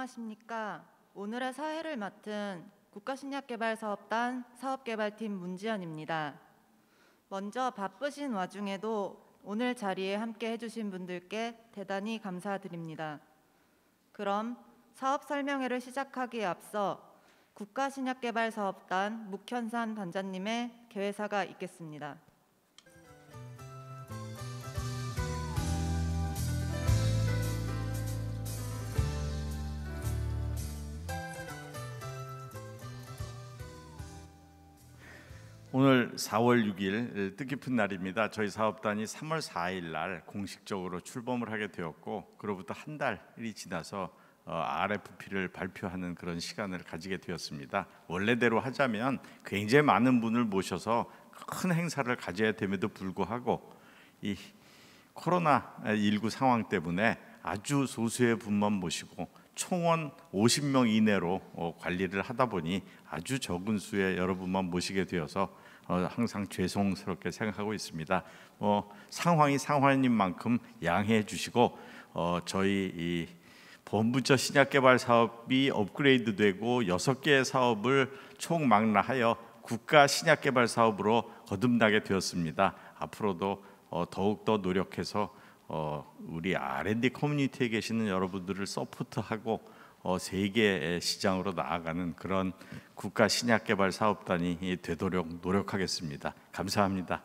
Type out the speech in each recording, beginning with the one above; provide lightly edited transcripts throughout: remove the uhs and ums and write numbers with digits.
안녕하십니까. 오늘의 사회를 맡은 국가신약개발사업단 사업개발팀 문지연입니다. 먼저 바쁘신 와중에도 오늘 자리에 함께 해주신 분들께 대단히 감사드립니다. 그럼 사업 설명회를 시작하기에 앞서 국가신약개발사업단 묵현산 단장님의 개회사가 있겠습니다. 오늘 4월 6일 뜻깊은 날입니다. 저희 사업단이 3월 4일 날 공식적으로 출범을 하게 되었고, 그로부터 한 달이 지나서 RFP를 발표하는 그런 시간을 가지게 되었습니다. 원래대로 하자면 굉장히 많은 분을 모셔서 큰 행사를 가져야 됨에도 불구하고 이 코로나19 상황 때문에 아주 소수의 분만 모시고 총원 50명 이내로 관리를 하다 보니 아주 적은 수의 여러분만 모시게 되어서 항상 죄송스럽게 생각하고 있습니다. 상황이 상황인 만큼 양해해 주시고, 저희 이 본부처 신약개발 사업이 업그레이드되고 6개의 사업을 총망라하여 국가 신약개발 사업으로 거듭나게 되었습니다. 앞으로도 더욱더 노력해서 우리 R&D 커뮤니티에 계시는 여러분들을 서포트하고 세계 시장으로 나아가는 그런 국가 신약개발 사업단이 되도록 노력하겠습니다. 감사합니다.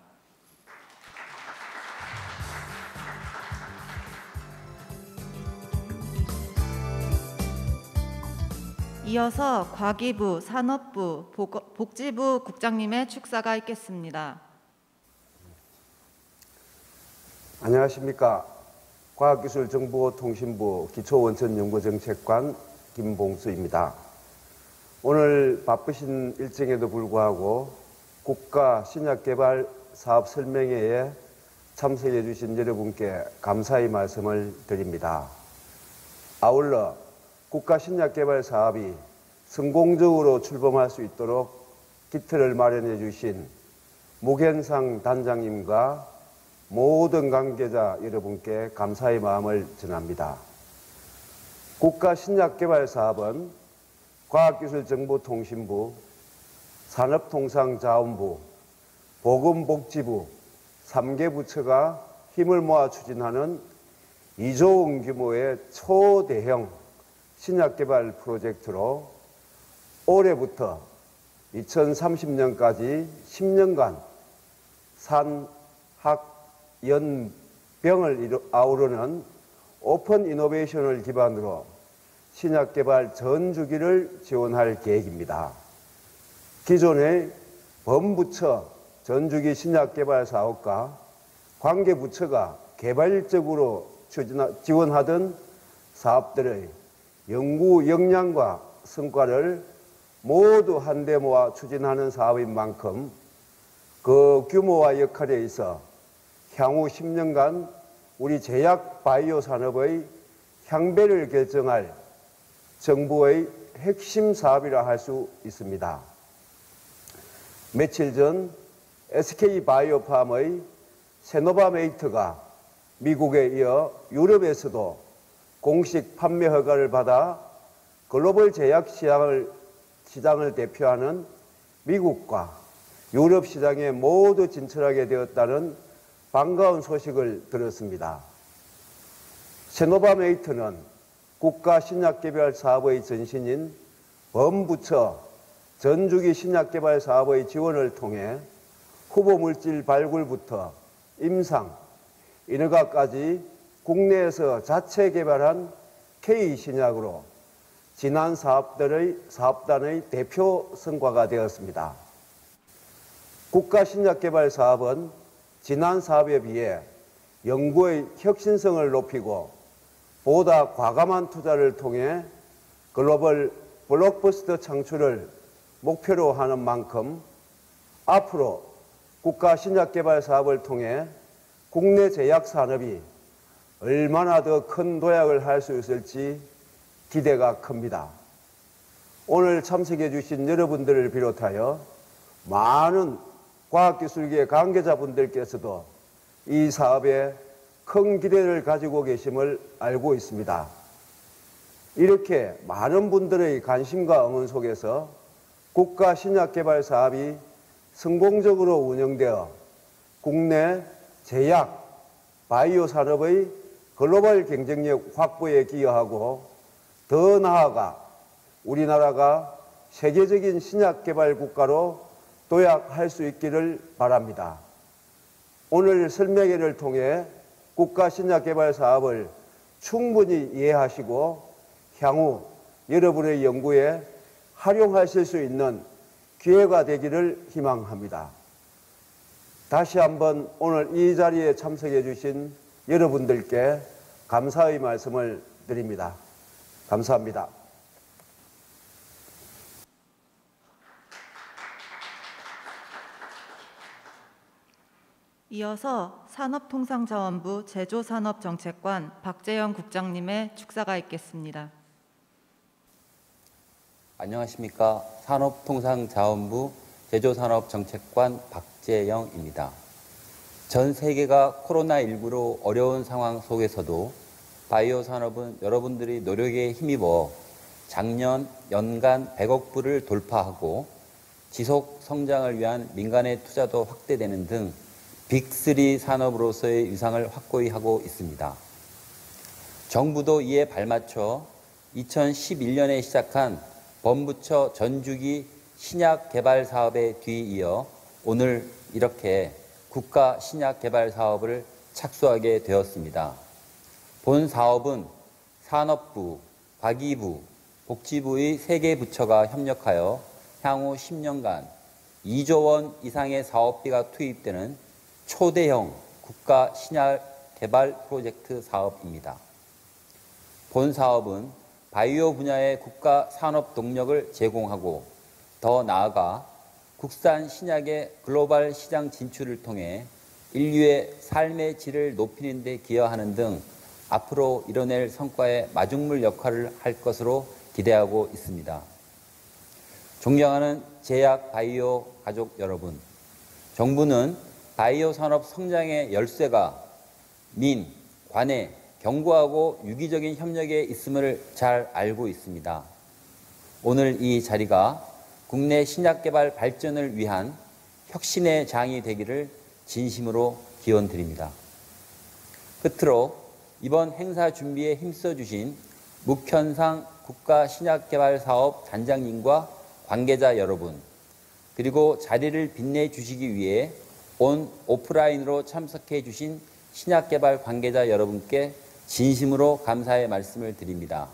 이어서 과기부, 산업부, 복지부 국장님의 축사가 있겠습니다. 안녕하십니까. 과학기술정보통신부 기초원천연구정책관 김봉수입니다. 오늘 바쁘신 일정에도 불구하고 국가 신약개발 사업 설명회에 참석해 주신 여러분께 감사의 말씀을 드립니다. 아울러 국가 신약개발 사업이 성공적으로 출범할 수 있도록 기틀을 마련해 주신 묵현산 단장님과 모든 관계자 여러분께 감사의 마음을 전합니다. 국가 신약개발 사업은 과학기술정보통신부, 산업통상자원부, 보건복지부 3개 부처가 힘을 모아 추진하는 2조 원 규모의 초대형 신약개발 프로젝트로 올해부터 2030년까지 10년간 산학연병을 아우르는 오픈 이노베이션을 기반으로 신약개발 전 주기를 지원할 계획입니다. 기존의 범부처 전주기 신약개발 사업과 관계부처가 개발적으로 지원하던 사업들의 연구 역량과 성과를 모두 한데 모아 추진하는 사업인 만큼 그 규모와 역할에 있어 향후 10년간 우리 제약 바이오 산업의 향배를 결정할 정부의 핵심 사업이라 할 수 있습니다. 며칠 전 SK바이오팜의 세노바메이트가 미국에 이어 유럽에서도 공식 판매 허가를 받아 글로벌 제약 시장을 대표하는 미국과 유럽 시장에 모두 진출하게 되었다는 반가운 소식을 들었습니다. 세노바메이트는 국가 신약개발 사업의 전신인 범부처 전주기 신약개발 사업의 지원을 통해 후보 물질 발굴부터 임상, 인허가까지 국내에서 자체 개발한 K신약으로 지난 사업단의 대표 성과가 되었습니다. 국가 신약개발 사업은 지난 사업에 비해 연구의 혁신성을 높이고 보다 과감한 투자를 통해 글로벌 블록버스터 창출을 목표로 하는 만큼 앞으로 국가 신약개발 사업을 통해 국내 제약 산업이 얼마나 더 큰 도약을 할 수 있을지 기대가 큽니다. 오늘 참석해 주신 여러분들을 비롯하여 많은 과학기술계 관계자분들께서도 이 사업에 큰 기대를 가지고 계심을 알고 있습니다. 이렇게 많은 분들의 관심과 응원 속에서 국가 신약개발 사업이 성공적으로 운영되어 국내 제약, 바이오 산업의 글로벌 경쟁력 확보에 기여하고 더 나아가 우리나라가 세계적인 신약개발 국가로 도약할 수 있기를 바랍니다. 오늘 설명회를 통해 국가 신약개발 사업을 충분히 이해하시고 향후 여러분의 연구에 활용하실 수 있는 기회가 되기를 희망합니다. 다시 한번 오늘 이 자리에 참석해 주신 여러분들께 감사의 말씀을 드립니다. 감사합니다. 이어서 산업통상자원부 제조산업정책관 박재영 국장님의 축사가 있겠습니다. 안녕하십니까. 산업통상자원부 제조산업정책관 박재영입니다. 전 세계가 코로나19로 어려운 상황 속에서도 바이오 산업은 여러분들이 노력에 힘입어 작년 연간 100억 불을 돌파하고 지속 성장을 위한 민간의 투자도 확대되는 등 빅3 산업으로서의 위상을 확고히 하고 있습니다. 정부도 이에 발맞춰 2011년에 시작한 범부처 전주기 신약 개발 사업에 뒤이어 오늘 이렇게 국가 신약 개발 사업을 착수하게 되었습니다. 본 사업은 산업부, 과기부, 복지부의 3개 부처가 협력하여 향후 10년간 2조 원 이상의 사업비가 투입되는 초대형 국가 신약 개발 프로젝트 사업입니다. 본 사업은 바이오 분야의 국가 산업 동력을 제공하고 더 나아가 국산 신약의 글로벌 시장 진출을 통해 인류의 삶의 질을 높이는 데 기여하는 등 앞으로 이뤄낼 성과의 마중물 역할을 할 것으로 기대하고 있습니다. 존경하는 제약 바이오 가족 여러분, 정부는 바이오 산업 성장의 열쇠가 민, 관의 견고하고 유기적인 협력에 있음을 잘 알고 있습니다. 오늘 이 자리가 국내 신약 개발 발전을 위한 혁신의 장이 되기를 진심으로 기원드립니다. 끝으로 이번 행사 준비에 힘써주신 묵현상 국가신약개발사업 단장님과 관계자 여러분, 그리고 자리를 빛내주시기 위해 온 오프라인으로 참석해 주신 신약개발 관계자 여러분께 진심으로 감사의 말씀을 드립니다.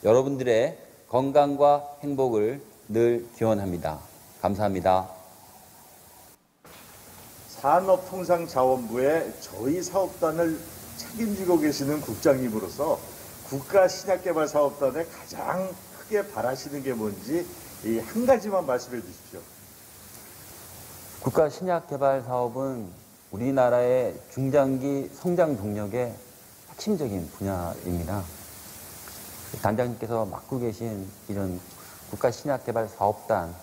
여러분들의 건강과 행복을 늘 기원합니다. 감사합니다. 산업통상자원부의 저희 사업단을 책임지고 계시는 국장님으로서 국가신약개발사업단에 가장 크게 바라시는 게 뭔지 이 한 가지만 말씀해 주십시오. 국가신약개발사업은 우리나라의 중장기 성장 동력의 핵심적인 분야입니다. 단장님께서 맡고 계신 이런 국가신약개발사업단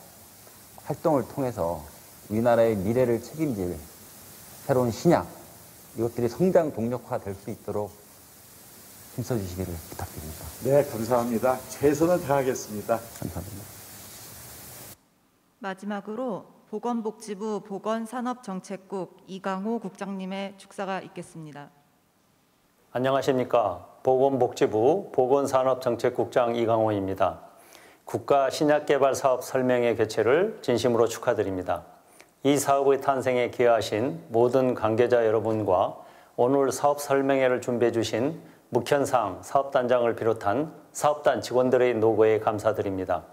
활동을 통해서 우리나라의 미래를 책임질 새로운 신약, 이것들이 성장 동력화 될 수 있도록 힘써주시기를 부탁드립니다. 네, 감사합니다. 최선을 다하겠습니다. 감사합니다. 마지막으로 보건복지부 보건산업정책국 이강호 국장님의 축사가 있겠습니다. 안녕하십니까. 보건복지부 보건산업정책국장 이강호입니다. 국가신약개발사업 설명회 개최를 진심으로 축하드립니다. 이 사업의 탄생에 기여하신 모든 관계자 여러분과 오늘 사업 설명회를 준비해 주신 묵현상 사업단장을 비롯한 사업단 직원들의 노고에 감사드립니다.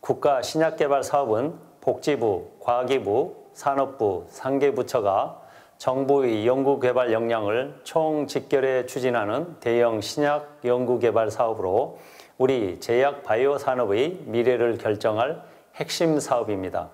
국가신약개발사업은 복지부, 과기부, 산업부, 상계부처가 정부의 연구개발 역량을 총직결해 추진하는 대형 신약 연구개발 사업으로 우리 제약 바이오 산업의 미래를 결정할 핵심 사업입니다.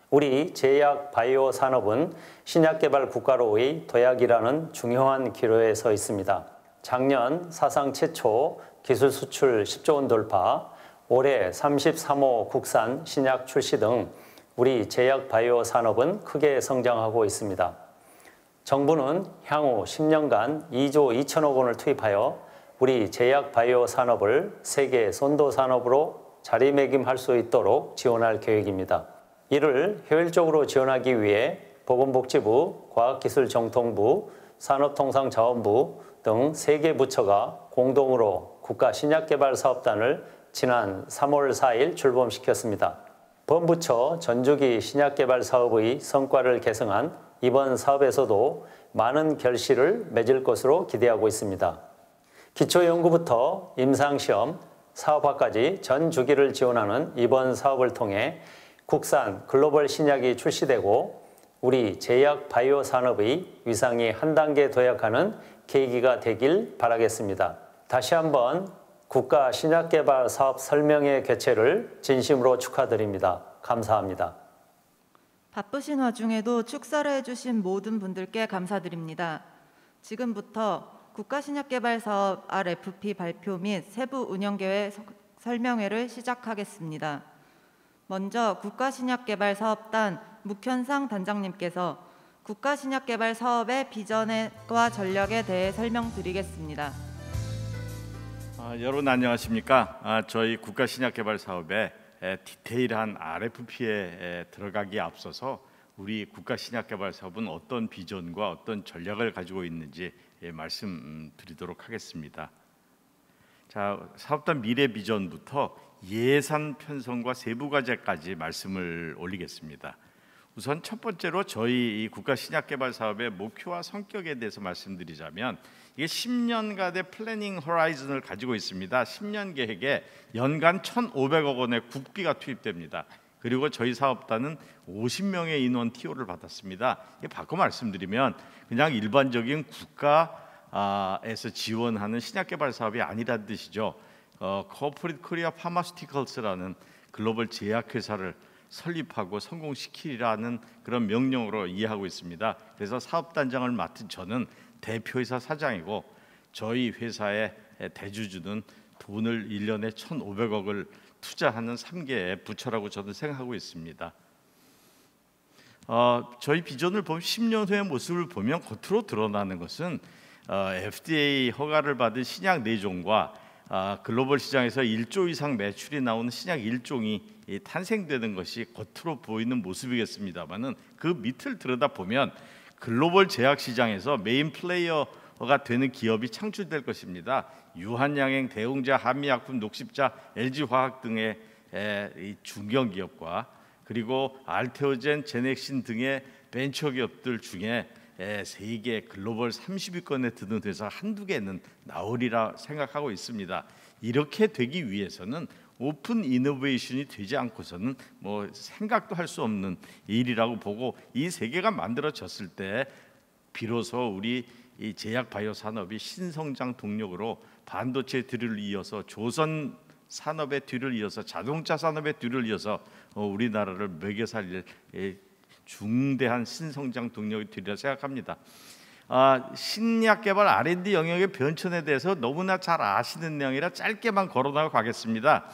우리 제약 바이오 산업은 신약개발 국가로의 도약이라는 중요한 기로에 서 있습니다. 작년 사상 최초 기술 수출 10조 원 돌파, 올해 33호 국산 신약 출시 등 우리 제약 바이오 산업은 크게 성장하고 있습니다. 정부는 향후 10년간 2조 2천억 원을 투입하여 우리 제약 바이오 산업을 세계 선도 산업으로 자리매김할 수 있도록 지원할 계획입니다. 이를 효율적으로 지원하기 위해 보건복지부, 과학기술정통부, 산업통상자원부 등 3개 부처가 공동으로 국가신약개발사업단을 지난 3월 4일 출범시켰습니다. 본부처 전주기 신약개발 사업의 성과를 계승한 이번 사업에서도 많은 결실을 맺을 것으로 기대하고 있습니다. 기초연구부터 임상시험, 사업화까지 전 주기를 지원하는 이번 사업을 통해 국산 글로벌 신약이 출시되고 우리 제약 바이오 산업의 위상이 한 단계 도약하는 계기가 되길 바라겠습니다. 다시 한번 국가 신약개발 사업 설명회 개최를 진심으로 축하드립니다. 감사합니다. 바쁘신 와중에도 축사를 해주신 모든 분들께 감사드립니다. 지금부터 국가신약개발사업 RFP 발표 및 세부 운영계획 설명회를 시작하겠습니다. 먼저 국가신약개발사업단 묵현상 단장님께서 국가신약개발 사업의 비전과 전략에 대해 설명드리겠습니다. 여러분 안녕하십니까? 저희 국가신약개발 사업의 디테일한 RFP에 들어가기에 앞서서 우리 국가신약개발 사업은 어떤 비전과 어떤 전략을 가지고 있는지 말씀드리도록 하겠습니다. 자, 사업단 미래 비전부터 예산 편성과 세부 과제까지 말씀을 올리겠습니다. 우선 첫 번째로 저희 이 국가신약개발 사업의 목표와 성격에 대해서 말씀드리자면 이게 10년간의 플래닝 호라이즌을 가지고 있습니다. 10년 계획에 연간 1,500억 원의 국비가 투입됩니다. 그리고 저희 사업단은 50명의 인원 TO를 받았습니다. 바꿔 말씀드리면 그냥 일반적인 국가에서 지원하는 신약개발 사업이 아니란 뜻이죠. 코퍼레이트 코리아 파마스티컬스라는 글로벌 제약회사를 설립하고 성공시키라는 그런 명령으로 이해하고 있습니다. 그래서 사업단장을 맡은 저는 대표이사 사장이고 저희 회사의 대주주는 돈을 1년에 1,500억을 투자하는 3개의 부처라고 저는 생각하고 있습니다. 저희 비전을 보면 10년 후의 모습을 보면 겉으로 드러나는 것은 FDA 허가를 받은 신약 4종과 글로벌 시장에서 1조 이상 매출이 나오는 신약 1종이 탄생되는 것이 겉으로 보이는 모습이겠습니다만은 그 밑을 들여다보면 글로벌 제약 시장에서 메인 플레이어가 되는 기업이 창출될 것입니다. 유한양행, 대웅자, 한미약품, 녹십자, LG화학 등의 중견 기업과 그리고 알테오젠, 제넥신 등의 벤처 기업들 중에 세계 글로벌 30위권에 드는 회사 한두 개는 나오리라 생각하고 있습니다. 이렇게 되기 위해서는 오픈 이노베이션이 되지 않고서는 뭐 생각도 할 수 없는 일이라고 보고 이 세계가 만들어졌을 때 비로소 우리 이 제약 바이오 산업이 신성장 동력으로 반도체 뒤를 이어서 조선 산업의 뒤를 이어서 자동차 산업의 뒤를 이어서 우리나라를 먹여 살릴 중대한 신성장 동력이 되리라 생각합니다. 신약 개발 R&D 영역의 변천에 대해서 너무나 잘 아시는 내용이라 짧게만 거론하고 가겠습니다.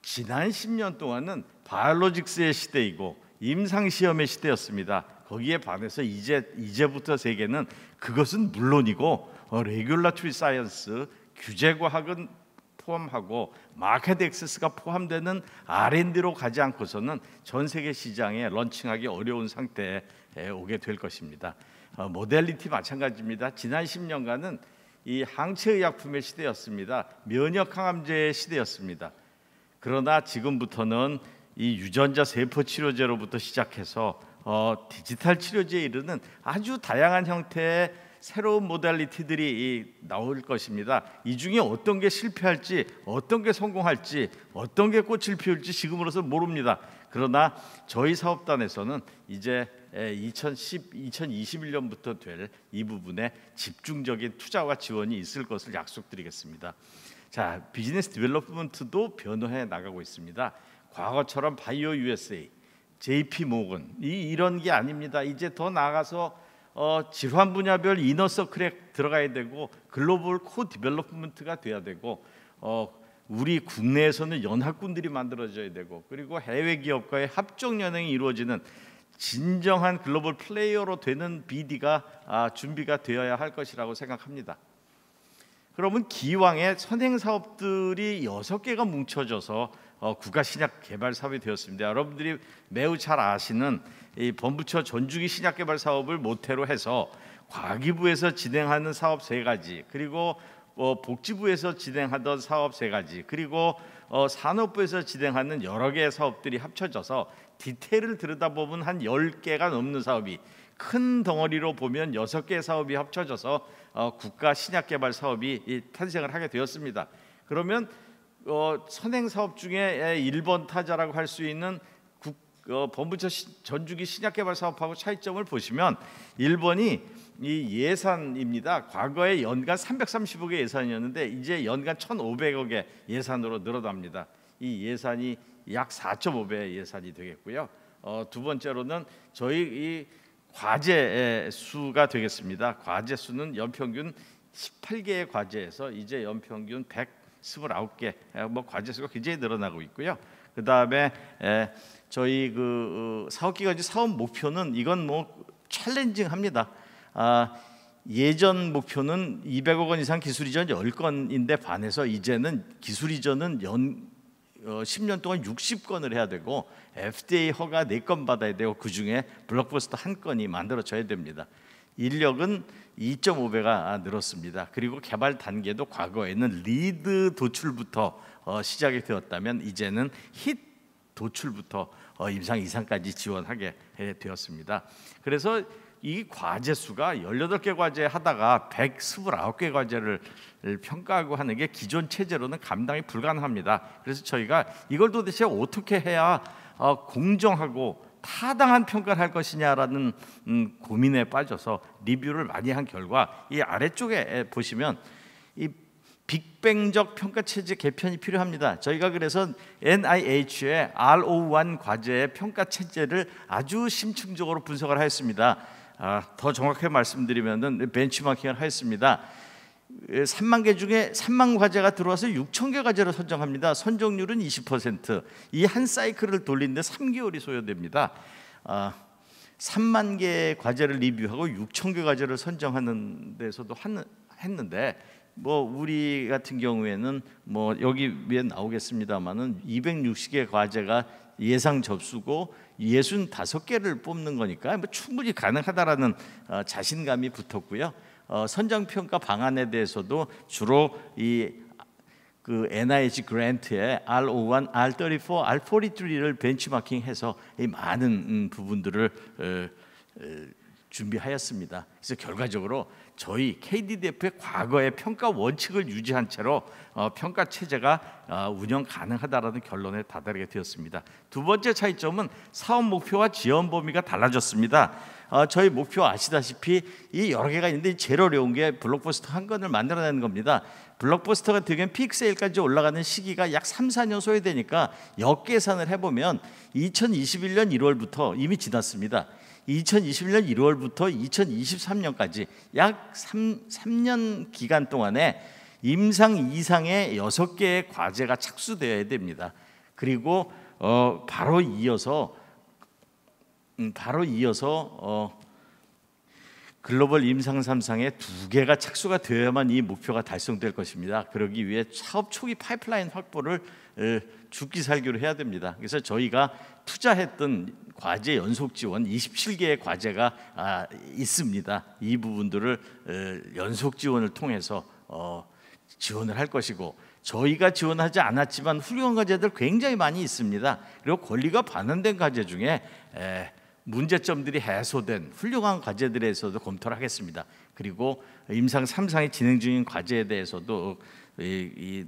지난 10년 동안은 바이올로직스의 시대이고 임상시험의 시대였습니다. 거기에 반해서 이제부터 세계는 그것은 물론이고 레귤러터리 사이언스, 규제과학은 포함하고 마켓 액세스가 포함되는 R&D로 가지 않고서는 전 세계 시장에 런칭하기 어려운 상태에 오게 될 것입니다. 모델리티 마찬가지입니다. 지난 10년간은 이 항체의약품의 시대였습니다. 면역항암제의 시대였습니다. 그러나 지금부터는 이 유전자 세포 치료제로부터 시작해서 디지털 치료제에 이르는 아주 다양한 형태의 새로운 모델리티들이 나올 것입니다. 이 중에 어떤 게 실패할지, 어떤 게 성공할지, 어떤 게 꽃을 피울지 지금으로서 모릅니다. 그러나 저희 사업단에서는 이제 2021년부터 될 이 부분에 집중적인 투자와 지원이 있을 것을 약속드리겠습니다. 자, 비즈니스 디벨롭먼트도 변화해 나가고 있습니다. 과거처럼 바이오 USA, JP 모건 이런 게 아닙니다. 이제 더 나아가서 질환 분야별 이너서클에 들어가야 되고 글로벌 코 디벨롭먼트가 돼야 되고 우리 국내에서는 연합군들이 만들어져야 되고 그리고 해외 기업과의 합종 연행이 이루어지는 진정한 글로벌 플레이어로 되는 BD가 준비가 되어야 할 것이라고 생각합니다. 그러면 기왕에 선행 사업들이 6개가 뭉쳐져서 국가 신약 개발 사업이 되었습니다. 여러분들이 매우 잘 아시는 이 범부처 전주기 신약 개발 사업을 모태로 해서 과기부에서 진행하는 사업 3가지, 그리고 복지부에서 진행하던 사업 3가지, 그리고 산업부에서 진행하는 여러 개의 사업들이 합쳐져서 디테일을 들여다보면 한 10개가 넘는 사업이, 큰 덩어리로 보면 6개의 사업이 합쳐져서 국가 신약개발 사업이 탄생을 하게 되었습니다. 그러면 선행 사업 중에 1번 타자라고 할 수 있는 범부처 전주기 신약개발 사업하고 차이점을 보시면 1번이 이 예산입니다. 과거에 연간 330억의 예산이었는데 이제 연간 1,500억의 예산으로 늘어납니다. 이 예산이 약 4.5배의 예산이 되겠고요. 두 번째로는 저희 이 과제 수가 되겠습니다. 과제 수는 연평균 18개의 과제에서 이제 연평균 129개, 과제 수가 굉장히 늘어나고 있고요. 그 다음에 저희 사업기관지 사업 목표는 이건 챌린징합니다. 예전 목표는 200억 원 이상 기술 이전 10건인데 반해서 이제는 기술 이전은 10년 동안 60건을 해야 되고 FDA 허가 4건 받아야 되고 그중에 블록버스터 1건이 만들어져야 됩니다. 인력은 2.5배가 늘었습니다. 그리고 개발 단계도 과거에는 리드 도출부터 시작이 되었다면 이제는 힛 도출부터 임상 이상까지 지원하게 되었습니다. 그래서 이 과제 수가 18개 과제 하다가 129개 과제를 평가하고 하는 게 기존 체제로는 감당이 불가능합니다. 그래서 저희가 이걸 도대체 어떻게 해야 공정하고 타당한 평가를 할 것이냐라는 고민에 빠져서 리뷰를 많이 한 결과 이 아래쪽에 보시면 이 빅뱅적 평가 체제 개편이 필요합니다. 저희가 그래서 NIH의 RO1 과제의 평가 체제를 아주 심층적으로 분석을 하였습니다. 더 정확하게 말씀드리면은 벤치마킹을 하였습니다. 3만 개 중에 3만 과제가 들어와서 6천 개 과제를 선정합니다. 선정률은 20%. 이 한 사이클을 돌리는데 3개월이 소요됩니다. 3만 개 과제를 리뷰하고 6천 개 과제를 선정하는 데서도 했는데 우리 같은 경우에는 여기 위에 나오겠습니다만은 260개 과제가 예상 접수고 65개를 뽑는 거니까 충분히 가능하다라는 자신감이 붙었고요. 선정평가 방안에 대해서도 주로 그 NIH 그랜트의 R01, R34, R43를 벤치마킹해서 이 많은 부분들을 준비하였습니다. 그래서 결과적으로 저희 KDDF의 과거의 평가 원칙을 유지한 채로 평가 체제가 운영 가능하다라는 결론에 다다르게 되었습니다. 두 번째 차이점은 사업 목표와 지원 범위가 달라졌습니다. 저희 목표 아시다시피 이 여러 개가 있는데 제일 어려운 게 블록버스터 한 건을 만들어내는 겁니다. 블록버스터가 되면 픽세일까지 올라가는 시기가 약 3, 4년 소요되니까 역계산을 해보면 2021년 1월부터 이미 지났습니다. 2021년 1월부터 2023년까지 약 3년 기간 동안에 임상 이상의 6개의 과제가 착수되어야 됩니다. 그리고 바로 이어서 글로벌 임상 3상에 2개가 착수가 되어야만 이 목표가 달성될 것입니다. 그러기 위해 사업 초기 파이프라인 확보를 죽기 살기로 해야 됩니다. 그래서 저희가 투자했던 과제 연속 지원 27개의 과제가 있습니다. 이 부분들을 연속 지원을 통해서 지원을 할 것이고 저희가 지원하지 않았지만 훌륭한 과제들 굉장히 많이 있습니다. 그리고 권리가 반환된 과제 중에 문제점들이 해소된 훌륭한 과제들에서도 검토를 하겠습니다. 그리고 임상 3상이 진행 중인 과제에 대해서도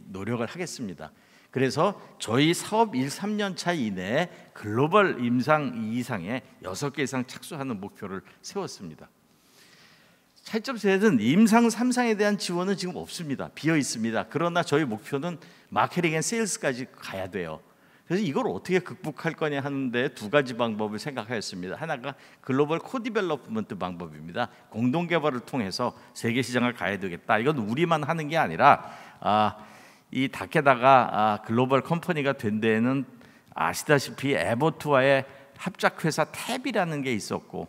노력을 하겠습니다. 그래서 저희 사업 1, 3년 차 이내에 글로벌 임상 2상에 6개 이상 착수하는 목표를 세웠습니다. 차이점 셋은 임상 3상에 대한 지원은 지금 없습니다. 비어 있습니다. 그러나 저희 목표는 마케팅 앤 세일스까지 가야 돼요. 그래서 이걸 어떻게 극복할 거냐 하는데 2가지 방법을 생각하였습니다. 하나가 글로벌 코디벨롭먼트 방법입니다. 공동 개발을 통해서 세계 시장을 가야 되겠다. 이건 우리만 하는 게 아니라 이 다케다가 글로벌 컴퍼니가 된 데에는 아시다시피 에버트와의 합작회사 탭이라는 게 있었고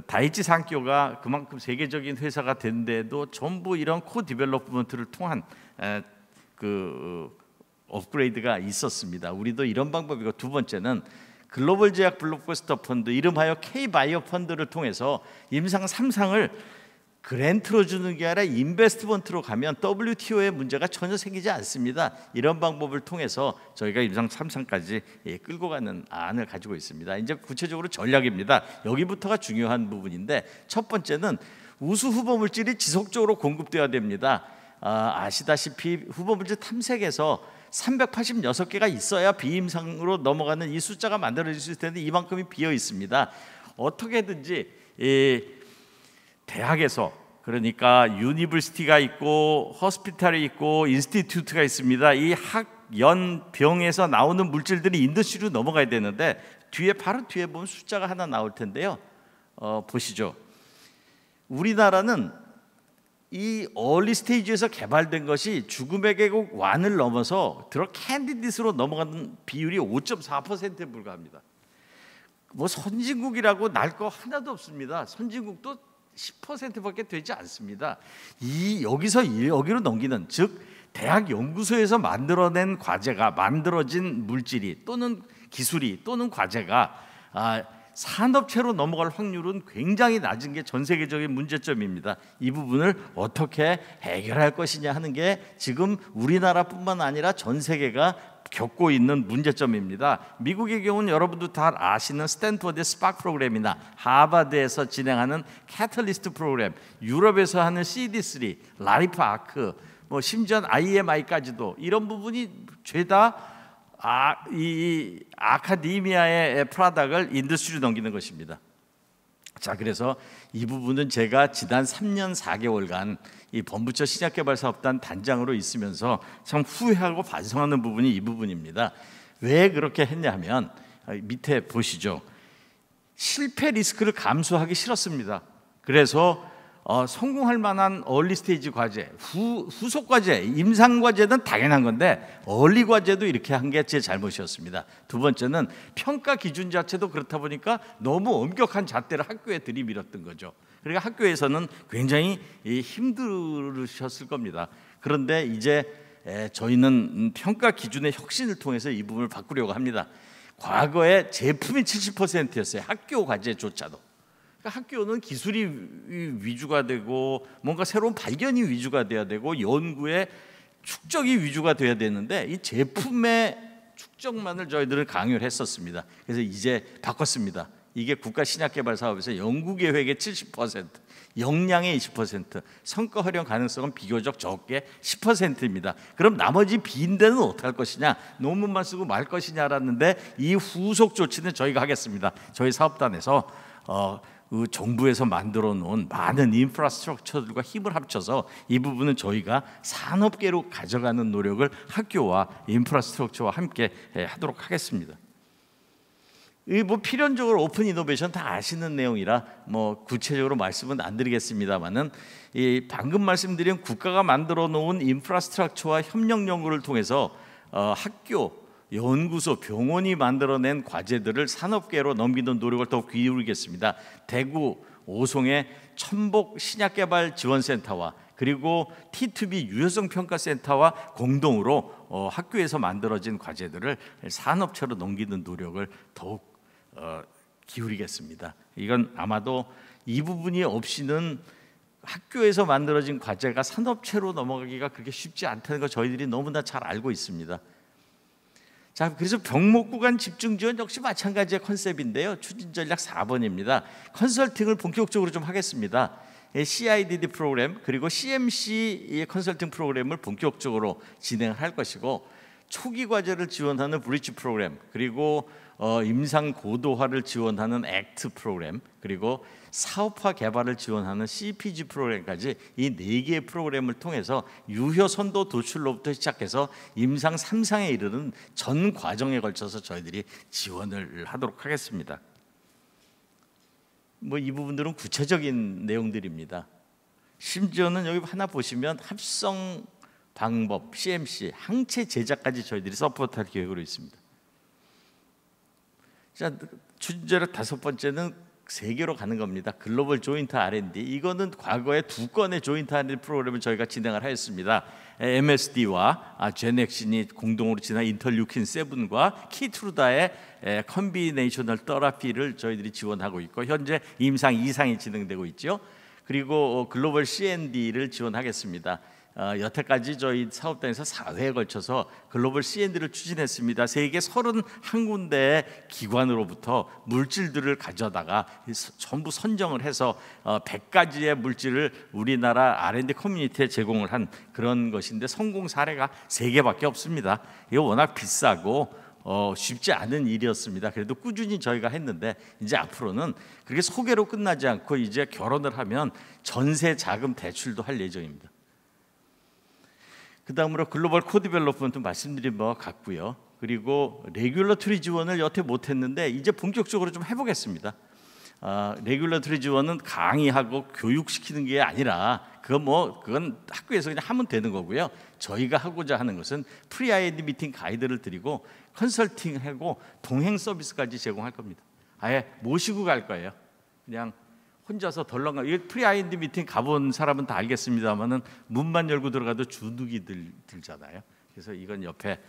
다이치 산교가 그만큼 세계적인 회사가 된데도 전부 이런 코디벨롭먼트를 통한 업그레이드가 있었습니다. 우리도 이런 방법이고, 두 번째는 글로벌 제약 블록버스터 펀드, 이름하여 K바이오 펀드를 통해서 임상 3상을 그랜트로 주는 게 아니라 인베스트먼트로 가면 WTO의 문제가 전혀 생기지 않습니다. 이런 방법을 통해서 저희가 임상 3상까지 끌고 가는 안을 가지고 있습니다. 이제 구체적으로 전략입니다. 여기부터가 중요한 부분인데, 첫 번째는 우수 후보 물질이 지속적으로 공급돼야 됩니다. 아시다시피 후보 물질 탐색에서 386개가 있어야 비임상으로 넘어가는 이 숫자가 만들어질 수 있을 텐데 이만큼이 비어 있습니다. 어떻게든지 대학에서, 그러니까 유니버시티가 있고 호스피탈이 있고 인스티튜트가 있습니다. 이 학연병에서 나오는 물질들이 인더스트리로 넘어가야 되는데, 바로 뒤에 보면 숫자가 하나 나올 텐데요. 보시죠. 우리나라는 이 얼리 스테이지에서 개발된 것이 죽음의 계곡 1을 넘어서 캔디디스로 넘어가는 비율이 5.4%에 불과합니다. 뭐 선진국이라고 날 거 하나도 없습니다. 선진국도 10%밖에 되지 않습니다. 여기로 넘기는, 즉 대학 연구소에서 만들어낸 과제가, 만들어진 물질이 또는 기술이 또는 과제가 산업체로 넘어갈 확률은 굉장히 낮은 게 전 세계적인 문제점입니다. 이 부분을 어떻게 해결할 것이냐 하는 게 지금 우리나라뿐만 아니라 전 세계가 겪고 있는 문제점입니다. 미국의 경우는 여러분도 다 아시는 스탠포드의 스파크 프로그램이나 하버드에서 진행하는 캐탈리스트 프로그램, 유럽에서 하는 CD3, 라리파크, 뭐 심지어 IMI까지도 이런 부분이 죄다 이 아카데미아의 프로덕트를 인더스트리로 넘기는 것입니다. 자, 그래서 이 부분은 제가 지난 3년 4개월간 이 범부처 신약개발사업단 단장으로 있으면서 참 후회하고 반성하는 부분이 이 부분입니다. 왜 그렇게 했냐면, 밑에 보시죠. 실패 리스크를 감수하기 싫었습니다. 그래서 성공할 만한 얼리 스테이지 과제, 후속 과제, 임상 과제는 당연한 건데 얼리 과제도 이렇게 한 게 제 잘못이었습니다. 두 번째는 평가 기준 자체도 그렇다 보니까 너무 엄격한 잣대를 학교에 들이밀었던 거죠. 그러니까 학교에서는 굉장히 힘들으셨을 겁니다. 그런데 이제 저희는 평가 기준의 혁신을 통해서 이 부분을 바꾸려고 합니다. 과거에 제품이 70%였어요. 학교 과제조차도. 학교는 기술이 위주가 되고 뭔가 새로운 발견이 위주가 돼야 되고 연구의 축적이 위주가 돼야 되는데, 이 제품의 축적만을 저희들은 강요를 했었습니다. 그래서 이제 바꿨습니다. 이게 국가신약개발사업에서 연구계획의 70%, 역량의 20%, 성과 활용 가능성은 비교적 적게 10%입니다. 그럼 나머지 빈 데는 어떻게 할 것이냐, 논문만 쓰고 말 것이냐 알았는데, 이 후속 조치는 저희가 하겠습니다. 저희 사업단에서 그 정부에서 만들어 놓은 많은 인프라스트럭처들과 힘을 합쳐서 이 부분은 저희가 산업계로 가져가는 노력을 학교와 인프라스트럭처와 함께 하도록 하겠습니다. 뭐 필연적으로 오픈 이노베이션 다 아시는 내용이라 뭐 구체적으로 말씀은 안 드리겠습니다만은, 이 방금 말씀드린 국가가 만들어 놓은 인프라스트럭처와 협력 연구를 통해서 학교, 연구소, 병원이 만들어낸 과제들을 산업계로 넘기는 노력을 더욱 기울이겠습니다. 대구 오송의 천복 신약개발지원센터와 그리고 T2B 유효성평가센터와 공동으로 학교에서 만들어진 과제들을 산업체로 넘기는 노력을 더욱 기울이겠습니다. 이건 아마도 이 부분이 없이는 학교에서 만들어진 과제가 산업체로 넘어가기가 그렇게 쉽지 않다는 거 저희들이 너무나 잘 알고 있습니다. 자, 그래서 병목구간 집중지원 역시 마찬가지의 컨셉인데요. 추진전략 4번입니다. 컨설팅을 본격적으로 좀 하겠습니다. CIDD 프로그램 그리고 CMC 컨설팅 프로그램을 본격적으로 진행할 것이고, 초기 과제를 지원하는 브리지 프로그램, 그리고 임상 고도화를 지원하는 액트 프로그램, 그리고 사업화 개발을 지원하는 CPG 프로그램까지 이 4개의 프로그램을 통해서 유효 선도 도출로부터 시작해서 임상 3상에 이르는 전 과정에 걸쳐서 저희들이 지원을 하도록 하겠습니다. 뭐 이 부분들은 구체적인 내용들입니다. 심지어는 여기 하나 보시면 합성 방법, CMC, 항체 제작까지 저희들이 서포트할 계획으로 있습니다. 자, 추진전략 5번째는 세 개로 가는 겁니다. 글로벌 조인트 R&D 이거는 과거에 2건의 조인트 R&D 프로그램을 저희가 진행을 하였습니다. MSD와 제넥신이 공동으로 진행한 인터루킨 7과 키트루다의 컨비네이셔널 테라피를 저희들이 지원하고 있고 현재 임상 2상이 진행되고 있죠. 그리고 글로벌 C&D를 지원하겠습니다. 여태까지 저희 사업단에서 4회에 걸쳐서 글로벌 C&D를 추진했습니다. 세계 31군데의 기관으로부터 물질들을 가져다가 전부 선정을 해서 100가지의 물질을 우리나라 R&D 커뮤니티에 제공을 한 그런 것인데 성공 사례가 3개밖에 없습니다. 이거 워낙 비싸고 쉽지 않은 일이었습니다. 그래도 꾸준히 저희가 했는데 이제 앞으로는 그렇게 소개로 끝나지 않고 이제 결혼을 하면 전세 자금 대출도 할 예정입니다. 그 다음으로 글로벌 코디벨롭먼트 말씀드린 바와 같고요. 그리고 레귤러토리 지원을 여태 못했는데 이제 본격적으로 좀 해보겠습니다. 레귤러토리 지원은 강의하고 교육시키는 게 아니라 그건 학교에서 그냥 하면 되는 거고요. 저희가 하고자 하는 것은 프리 R&D 미팅 가이드를 드리고 컨설팅하고 동행 서비스까지 제공할 겁니다. 아예 모시고 갈 거예요. 그냥 혼자서 덜렁가. 이게 프리 R&D 미팅 가본 사람은 다 알겠습니다만은 문만 열고 들어가도 주눅이 들잖아요. 그래서 이건 옆에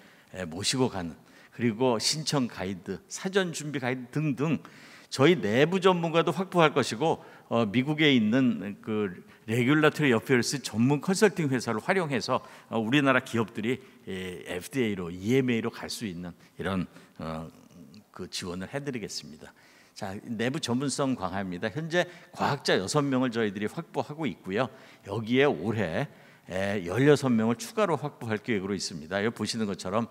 모시고 가는, 그리고 신청 가이드, 사전 준비 가이드 등등 저희 내부 전문가도 확보할 것이고 미국에 있는 그 레귤러토리 어페어스 전문 컨설팅 회사를 활용해서 우리나라 기업들이 FDA로 EMA로 갈 수 있는 이런 그 지원을 해드리겠습니다. 자, 내부 전문성 강화입니다. 현재 과학자 6명을 저희들이 확보하고 있고요. 여기에 올해 16명을 추가로 확보할 계획으로 있습니다. 여기 보시는 것처럼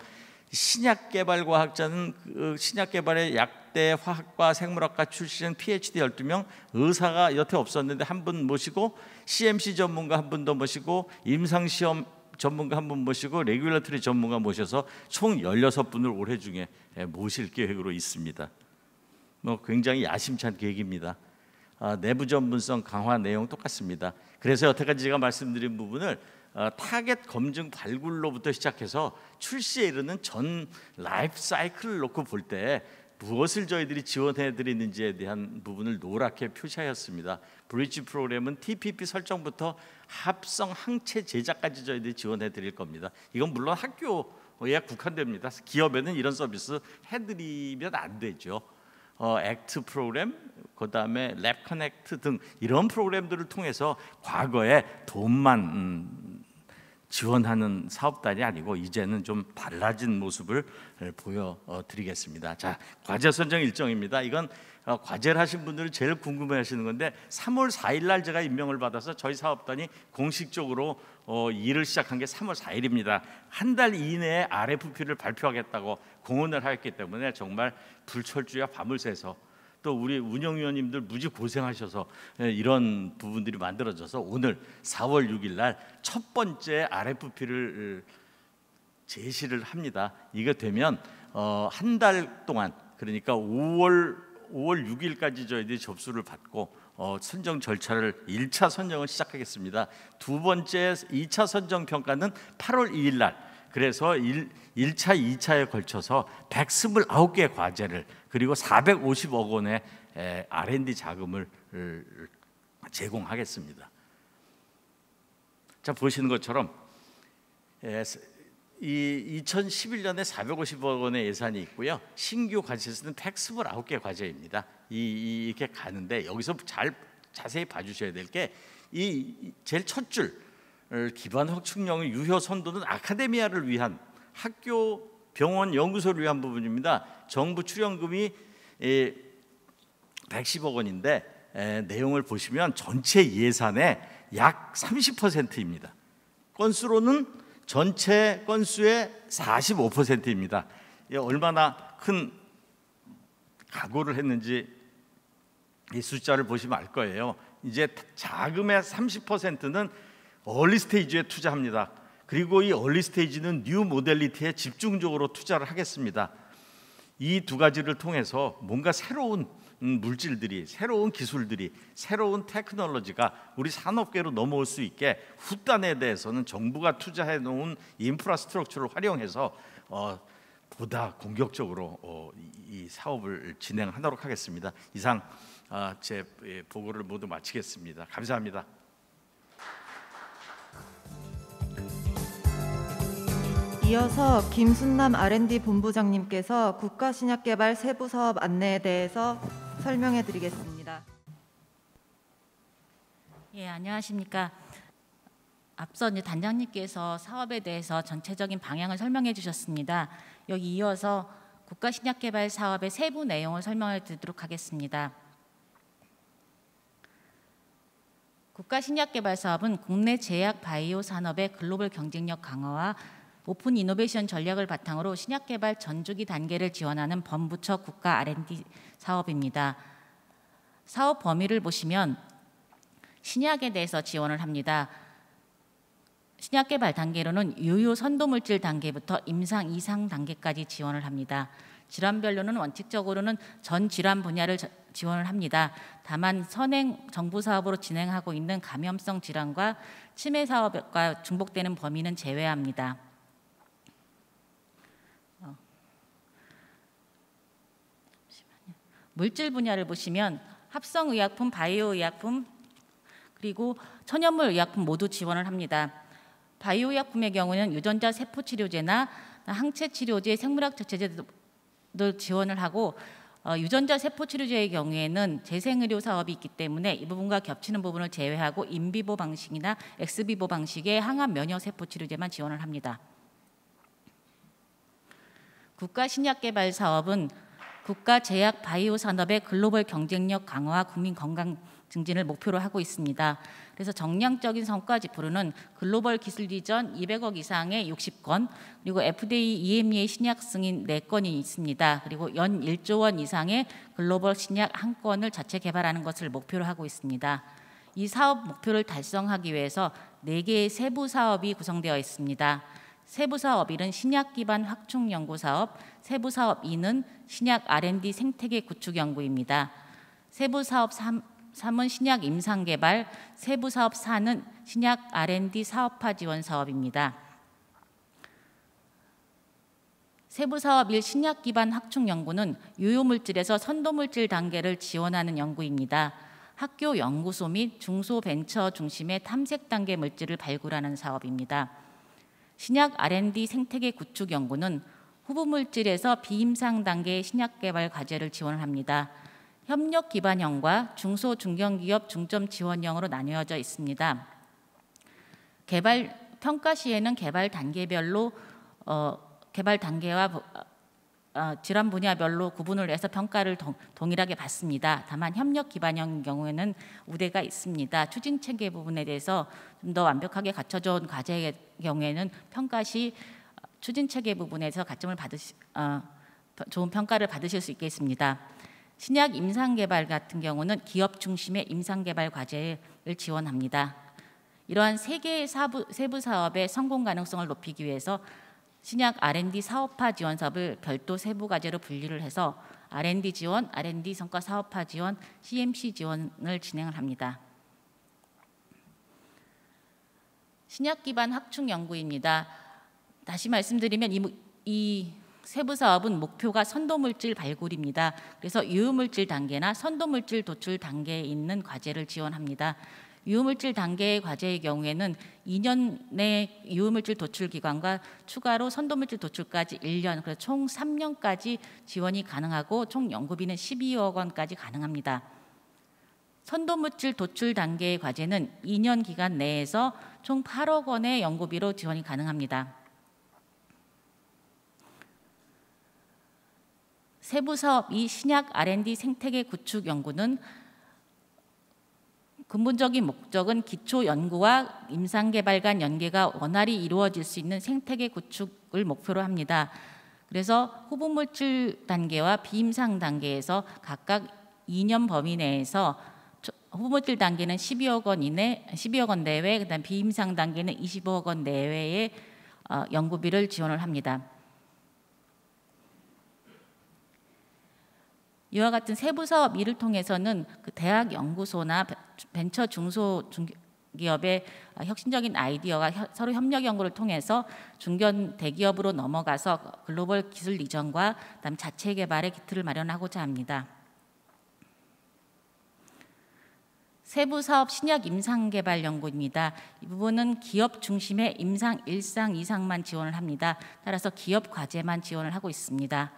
신약 개발 과학자는 신약 개발의 약대 화학과 생물학과 출신 PhD 12명, 의사가 여태 없었는데 한 분 모시고 CMC 전문가 한 분 더 모시고 임상시험 전문가 한 분 모시고 레귤러토리 전문가 모셔서 총 16분을 올해 중에 모실 계획으로 있습니다. 굉장히 야심찬 계획입니다. 내부 전문성 강화 내용 똑같습니다. 그래서 여태까지 제가 말씀드린 부분을 타겟 검증 발굴로부터 시작해서 출시에 이르는 전 라이프 사이클을 놓고 볼 때 무엇을 저희들이 지원해 드리는지에 대한 부분을 노랗게 표시하였습니다. 브릿지 프로그램은 TPP 설정부터 합성 항체 제작까지 저희들이 지원해 드릴 겁니다. 이건 물론 학교에 국한됩니다. 기업에는 이런 서비스 해드리면 안 되죠. 액트 프로그램, 그다음에 랩 커넥트 등 이런 프로그램들을 통해서 과거에 돈만 지원하는 사업단이 아니고 이제는 좀 달라진 모습을 보여드리겠습니다. 자, 과제 선정 일정입니다. 이건 과제를 하신 분들은 제일 궁금해하시는 건데 3월 4일 날 제가 임명을 받아서 저희 사업단이 공식적으로 일을 시작한 게 3월 4일입니다. 한 달 이내에 RFP를 발표하겠다고 공언을 하였기 때문에 정말 불철주야 밤을 새서 또 우리 운영위원님들 무지 고생하셔서 이런 부분들이 만들어져서 오늘 4월 6일 날 첫 번째 RFP를 제시를 합니다. 이게 되면 한 달 동안, 그러니까 5월 6일까지 저희들이 접수를 받고 선정 절차를 1차 선정을 시작하겠습니다. 두 번째 2차 선정 평가는 8월 2일 날, 그래서 1차, 2차에 걸쳐서 129개의 과제를 그리고 450억 원의 R&D 자금을 제공하겠습니다. 자, 보시는 것처럼 이 2011년에 450억 원의 예산이 있고요. 신규 과제수는 129개 과제입니다. 이렇게 가는데 여기서 자세히 봐주셔야 될 게 이 제일 첫 줄 기반 확충력의 유효 선도는 아카데미아를 위한 학교, 병원, 연구소를 위한 부분입니다. 정부 출연금이 110억 원인데 내용을 보시면 전체 예산의 약 30%입니다. 건수로는 전체 건수의 45%입니다. 얼마나 큰 각오를 했는지 이 숫자를 보시면 알 거예요. 이제 자금의 30%는 얼리 스테이지에 투자합니다. 그리고 이 얼리 스테이지는 뉴 모델리티에 집중적으로 투자를 하겠습니다. 이 두 가지를 통해서 뭔가 새로운 물질들이, 새로운 기술들이, 새로운 테크놀로지가 우리 산업계로 넘어올 수 있게 후단에 대해서는 정부가 투자해 놓은 인프라스트럭처를 활용해서 보다 공격적으로 이 사업을 진행하도록 하겠습니다. 이상 제 보고를 모두 마치겠습니다. 감사합니다. 이어서 김순남 R&D 본부장님께서 국가신약개발 세부사업 안내에 대해서 설명해 드리겠습니다. 예, 안녕하십니까. 앞서 이제 단장님께서 사업에 대해서 전체적인 방향을 설명해 주셨습니다. 여기 이어서 국가신약개발 사업의 세부 내용을 설명해 드리도록 하겠습니다. 국가신약개발 사업은 국내 제약 바이오 산업의 글로벌 경쟁력 강화와 오픈 이노베이션 전략을 바탕으로 신약개발 전주기 단계를 지원하는 범부처 국가 R&D 사업입니다. 사업 범위를 보시면 신약에 대해서 지원을 합니다. 신약개발 단계로는 유효 선도물질 단계부터 임상 이상 단계까지 지원을 합니다. 질환별로는 원칙적으로는 전 질환 분야를 지원을 합니다. 다만 선행 정부 사업으로 진행하고 있는 감염성 질환과 치매 사업과 중복되는 범위는 제외합니다. 물질 분야를 보시면 합성의약품, 바이오의약품, 그리고 천연물 의약품 모두 지원을 합니다. 바이오의약품의 경우는 유전자 세포 치료제나 항체 치료제, 생물학 저체제도 지원을 하고 유전자 세포 치료제의 경우에는 재생의료 사업이 있기 때문에 이 부분과 겹치는 부분을 제외하고 인비보 방식이나 엑스비보 방식의 항암 면역 세포 치료제만 지원을 합니다. 국가 신약개발 사업은 국가 제약 바이오 산업의 글로벌 경쟁력 강화와 국민 건강 증진을 목표로 하고 있습니다. 그래서 정량적인 성과 지표로는 글로벌 기술 이전 200억 이상의 60건, 그리고 FDA, EMEA 신약 승인 4건이 있습니다. 그리고 연 1조 원 이상의 글로벌 신약 1건을 자체 개발하는 것을 목표로 하고 있습니다. 이 사업 목표를 달성하기 위해서 4개의 세부 사업이 구성되어 있습니다. 세부 사업 1은 신약 기반 확충 연구 사업, 세부 사업 2는 신약 R&D 생태계 구축 연구입니다. 세부 사업 3은 신약 임상 개발, 세부 사업 4는 신약 R&D 사업화 지원 사업입니다. 세부 사업 1 신약 기반 확충 연구는 유효 물질에서 선도 물질 단계를 지원하는 연구입니다. 학교 연구소 및 중소 벤처 중심의 탐색 단계 물질을 발굴하는 사업입니다. 신약 R&D 생태계 구축 연구는 후보 물질에서 비임상 단계의 신약 개발 과제를 지원을 합니다. 협력 기반형과 중소 중견기업 중점 지원형으로 나뉘어져 있습니다. 개발 평가 시에는 개발 단계별로 개발 단계와 질환 분야별로 구분을 해서 평가를 동일하게 받습니다. 다만 협력 기반형인 경우에는 우대가 있습니다. 추진 체계 부분에 대해서 좀 더 완벽하게 갖춰져 온 과제의 경우에는 평가 시 추진 체계 부분에서 가점을 좋은 평가를 받으실 수 있겠습니다. 신약 임상 개발 같은 경우는 기업 중심의 임상 개발 과제를 지원합니다. 이러한 3개의 세부 사업의 성공 가능성을 높이기 위해서 신약 R&D 사업화 지원 사업을 별도 세부 과제로 분리를 해서 R&D 지원, R&D 성과 사업화 지원, CMC 지원을 진행을 합니다. 신약 기반 확충 연구입니다. 다시 말씀드리면 이 세부 사업은 목표가 선도물질 발굴입니다. 그래서 유효물질 단계나 선도물질 도출 단계에 있는 과제를 지원합니다. 유효물질 단계의 과제의 경우에는 2년 내 유효물질 도출 기간과 추가로 선도물질 도출까지 1년, 그래서 총 3년까지 지원이 가능하고 총 연구비는 12억 원까지 가능합니다. 선도물질 도출 단계의 과제는 2년 기간 내에서 총 8억 원의 연구비로 지원이 가능합니다. 세부 사업 2 신약 R&D 생태계 구축 연구는 근본적인 목적은 기초 연구와 임상 개발 간 연계가 원활히 이루어질 수 있는 생태계 구축을 목표로 합니다. 그래서 후보 물질 단계와 비임상 단계에서 각각 2년 범위 내에서 후보 물질 단계는 12억 원 내외, 그다음 비임상 단계는 25억 원 내외의 연구비를 지원을 합니다. 이와 같은 세부 사업 일을 통해서는 그 대학 연구소나 벤처 중소 중기업의 혁신적인 아이디어가 서로 협력 연구를 통해서 중견 대기업으로 넘어가서 글로벌 기술 이전과 그다음 자체 개발의 기틀을 마련하고자 합니다. 세부사업 신약 임상개발 연구입니다. 이 부분은 기업 중심의 임상 1상 이상만 지원을 합니다. 따라서 기업 과제만 지원을 하고 있습니다.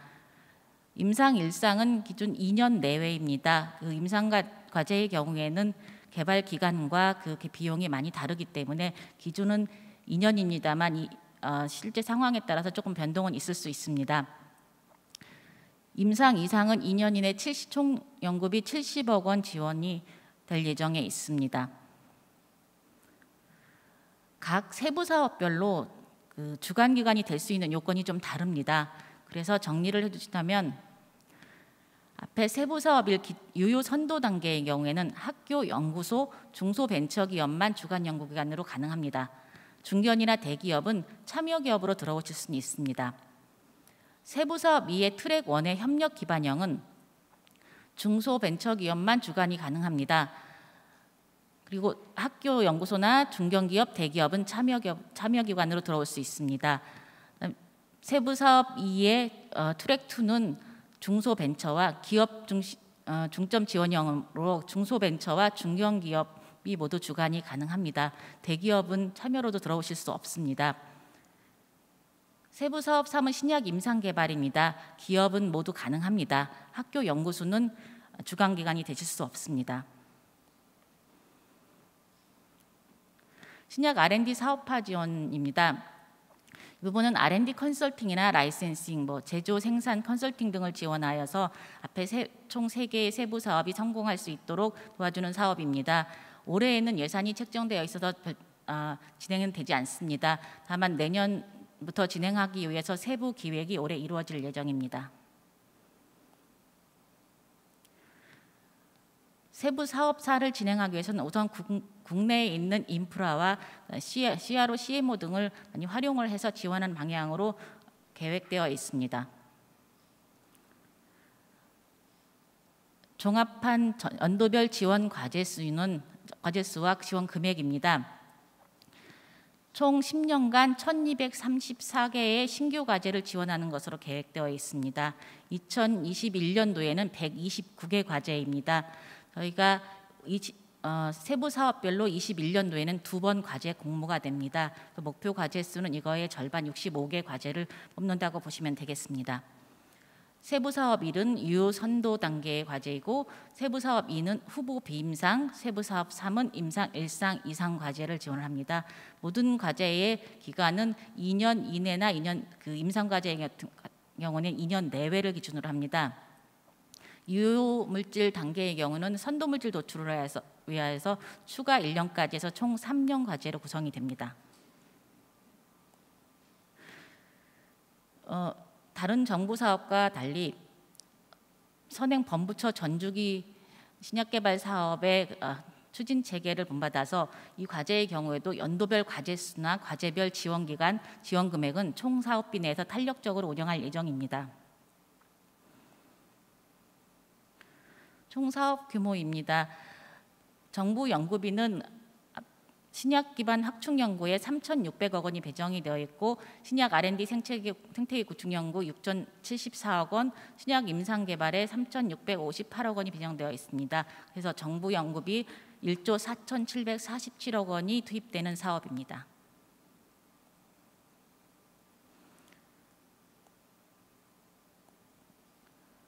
임상 1상은 기준 2년 내외입니다. 그 임상 과제의 경우에는 개발 기간과 그 비용이 많이 다르기 때문에 기준은 2년입니다만 실제 상황에 따라서 조금 변동은 있을 수 있습니다. 임상 2상은 2년 이내 총 연구비 70억 원 지원이 될 예정에 있습니다. 각 세부 사업별로 그 주관 기관이 될 수 있는 요건이 좀 다릅니다. 그래서 정리를 해주시다면 앞에 세부 사업 1 유효 선도 단계의 경우에는 학교, 연구소, 중소벤처기업만 주관 연구기관으로 가능합니다. 중견이나 대기업은 참여기업으로 들어오실 수는 있습니다. 세부 사업 2의 트랙 1의 협력 기반형은 중소벤처기업만 주관이 가능합니다. 그리고 학교, 연구소나 중견기업, 대기업은 참여기관으로 들어올 수 있습니다. 세부사업 2의 트랙 2는 중소벤처와 기업 중점 지원형으로 중소벤처와 중견기업이 모두 주관이 가능합니다. 대기업은 참여로도 들어오실 수 없습니다. 세부사업 3은 신약 임상개발입니다. 기업은 모두 가능합니다. 학교, 연구소는 주관기관이 되실 수 없습니다. 신약 R&D 사업화 지원입니다. 이 부분은 R&D 컨설팅이나 라이센싱, 제조, 생산, 컨설팅 등을 지원하여서 앞에 총 3개의 세부 사업이 성공할 수 있도록 도와주는 사업입니다. 올해에는 예산이 책정되어 있어서 진행은 되지 않습니다. 다만 내년부터 진행하기 위해서 세부 기획이 올해 이루어질 예정입니다. 세부 사업사를 진행하기 위해서는 우선 국내에 있는 인프라와 CRO, CMO 등을 많이 활용을 해서 지원하는 방향으로 계획되어 있습니다. 종합한 연도별 지원 과제수와 지원 금액입니다. 총 10년간 1234개의 신규 과제를 지원하는 것으로 계획되어 있습니다. 2021년도에는 129개 과제입니다. 저희가 세부 사업별로 21년도에는 2번 과제 공모가 됩니다. 목표 과제 수는 이거의 절반 65개 과제를 뽑는다고 보시면 되겠습니다. 세부 사업 1은 유효 선도 단계의 과제이고 세부 사업 2는 후보 비임상, 세부 사업 3은 임상 1상 이상 과제를 지원합니다. 모든 과제의 기간은 2년 이내나 2년 임상 과제 같은 경우는 2년 내외를 기준으로 합니다. 유효 물질 단계의 경우는 선도 물질 도출을 위하여서 추가 1년까지 해서 총 3년 과제로 구성이 됩니다. 다른 정부 사업과 달리 선행 범부처 전주기 신약개발 사업의 추진 체계를 본받아서 이 과제의 경우에도 연도별 과제수나 과제별 지원기간, 지원 금액은 총 사업비 내에서 탄력적으로 운영할 예정입니다. 총 사업 규모입니다. 정부 연구비는 신약 기반 확충 연구에 3,600억 원이 배정이 되어 있고 신약 R&D 생태계 구축 연구 6,074억 원, 신약 임상 개발에 3,658억 원이 배정되어 있습니다. 그래서 정부 연구비 1조 4,747억 원이 투입되는 사업입니다.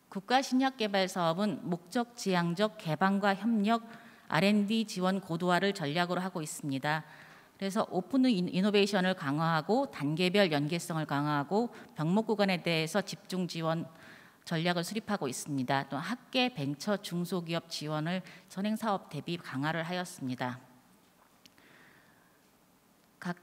국가신약개발 사업은 목적 지향적 개방과 협력, R&D 지원 고도화를 전략으로 하고 있습니다. 그래서 오픈 이노베이션을 강화하고 단계별 연계성을 강화하고 병목 구간에 대해서 집중 지원 전략을 수립하고 있습니다. 또 학계, 벤처, 중소기업 지원을 선행사업 대비 강화를 하였습니다. 각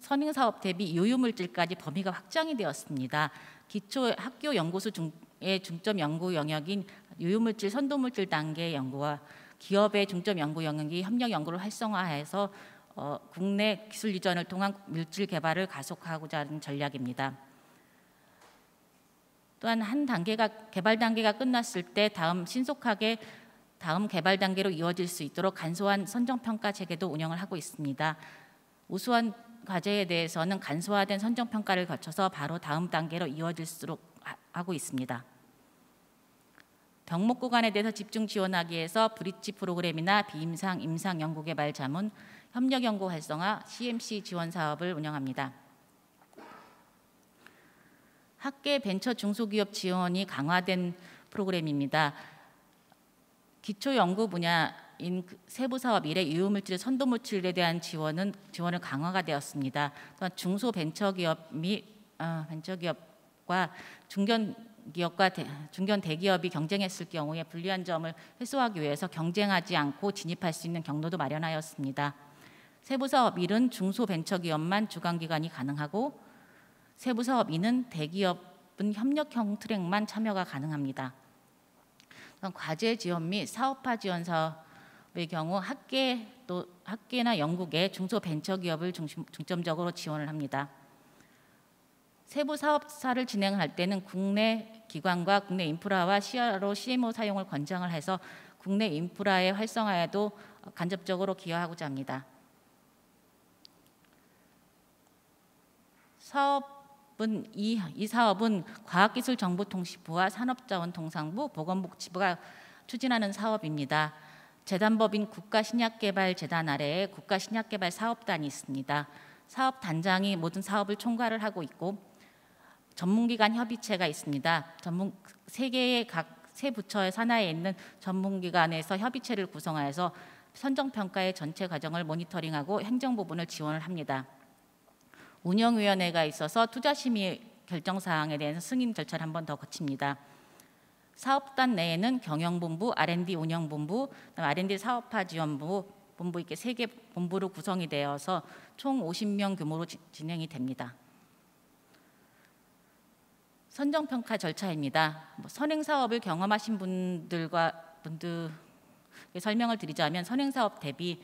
선행사업 대비 유효물질까지 범위가 확장이 되었습니다. 기초 학교 연구소의 중점 연구 영역인 유효물질, 선도물질 단계 연구와 기업의 중점 연구 영역이 협력 연구를 활성화해서 국내 기술 이전을 통한 물질 개발을 가속화하고자 하는 전략입니다. 또한 한 단계가 개발 단계가 끝났을 때 신속하게 다음 개발 단계로 이어질 수 있도록 간소한 선정평가 체계도 운영을 하고 있습니다. 우수한 과제에 대해서는 간소화된 선정평가를 거쳐서 바로 다음 단계로 이어질수록 하고 있습니다. 덕목 구간에 대해서 집중 지원하기 위해서 브릿지 프로그램이나 비임상, 임상 연구개발 자문, 협력 연구 활성화, CMC 지원 사업을 운영합니다. 학계 벤처 중소기업 지원이 강화된 프로그램입니다. 기초 연구 분야인 세부 사업 1의 유효물질, 선도물질에 대한 지원을 강화가 되었습니다. 또한 중소 벤처기업 및 벤처기업과 중견 대기업이 경쟁했을 경우에 불리한 점을 해소하기 위해서 경쟁하지 않고 진입할 수 있는 경로도 마련하였습니다. 세부 사업 1은 중소 벤처기업만 주관기관이 가능하고 세부 사업 2는 대기업은 협력형 트랙만 참여가 가능합니다. 과제 지원 및 사업화 지원 사업의 경우 학계나 영국의 중소 벤처기업을 중점적으로 지원을 합니다. 세부 사업사를 진행할 때는 국내 기관과 국내 인프라와 CRO, CMO 사용을 권장을 해서 국내 인프라의 활성화에도 간접적으로 기여하고자 합니다. 이 사업은 과학기술정보통신부와 산업자원통상부, 보건복지부가 추진하는 사업입니다. 재단법인 국가신약개발재단 아래에 국가신약개발사업단이 있습니다. 사업단장이 모든 사업을 총괄을 하고 있고 전문기관 협의체가 있습니다. 세 개의 각 세 부처의 산하에 있는 전문기관에서 협의체를 구성하여서 선정평가의 전체 과정을 모니터링하고 행정부분을 지원을 합니다. 운영위원회가 있어서 투자심의 결정사항에 대해서 승인 절차를 한 번 더 거칩니다. 사업단 내에는 경영본부, R&D 운영본부, R&D 사업화지원부, 본부 이렇게 3개 본부로 구성이 되어서 총 50명 규모로 진행이 됩니다. 선정평가 절차입니다. 선행사업을 경험하신 분들께 설명을 드리자면 선행사업 대비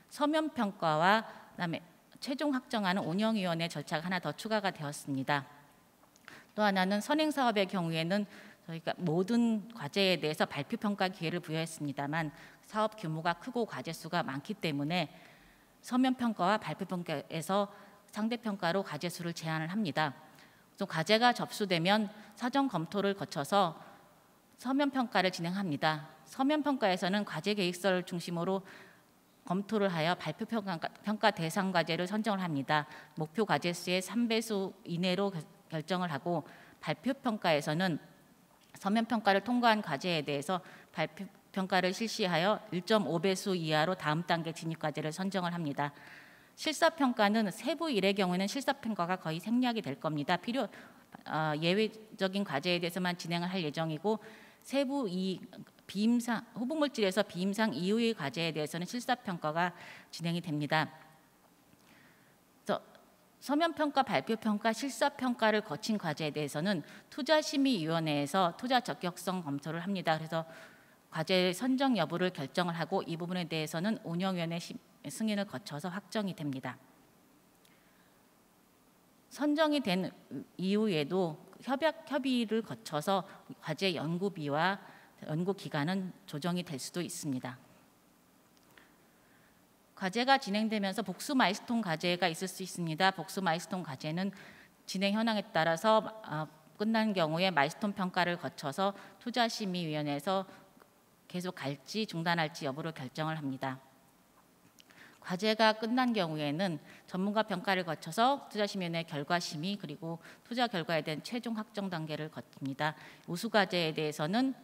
서면평가와 그다음에 최종 확정하는 운영위원회 절차가 하나 더 추가가 되었습니다. 또 하나는 선행사업의 경우에는 저희가 모든 과제에 대해서 발표평가 기회를 부여했습니다만 사업 규모가 크고 과제 수가 많기 때문에 서면평가와 발표평가에서 상대평가로 과제 수를 제한을 합니다. 또 과제가 접수되면 사전 검토를 거쳐서 서면평가를 진행합니다. 서면평가에서는 과제 계획서를 중심으로 검토를 하여 발표평가 대상 과제를 선정을 합니다. 목표 과제 수의 3배수 이내로 결정을 하고 발표평가에서는 서면평가를 통과한 과제에 대해서 발표평가를 실시하여 1.5배수 이하로 다음 단계 진입 과제를 선정을 합니다. 실사평가는 세부 일의 경우에는 실사평가가 거의 생략이 될 겁니다. 예외적인 과제에 대해서만 진행을 할 예정이고 세부 비임상 후보물질에서 비임상 이후의 과제에 대해서는 실사평가가 진행이 됩니다. 서면평가, 발표평가, 실사평가를 거친 과제에 대해서는 투자심의위원회에서 투자 적격성 검토를 합니다. 그래서 과제 선정 여부를 결정을 하고 이 부분에 대해서는 운영위원회 승인을 거쳐서 확정이 됩니다. 선정이 된 이후에도 협의를 거쳐서 과제 연구비와 연구 기간은 조정이 될 수도 있습니다. 과제가 진행되면서 복수 마일스톤 과제가 있을 수 있습니다. 복수 마일스톤 과제는 진행 현황에 따라서 끝난 경우에 마일스톤 평가를 거쳐서 투자심의위원회에서 계속 갈지 중단할지 여부를 결정을 합니다. 과제가 끝난 경우에는 전문가 평가를 거쳐서 투자심의위원회 결과심의 그리고 투자 결과에 대한 최종 확정 단계를 거칩니다. 우수 과제에 대해서는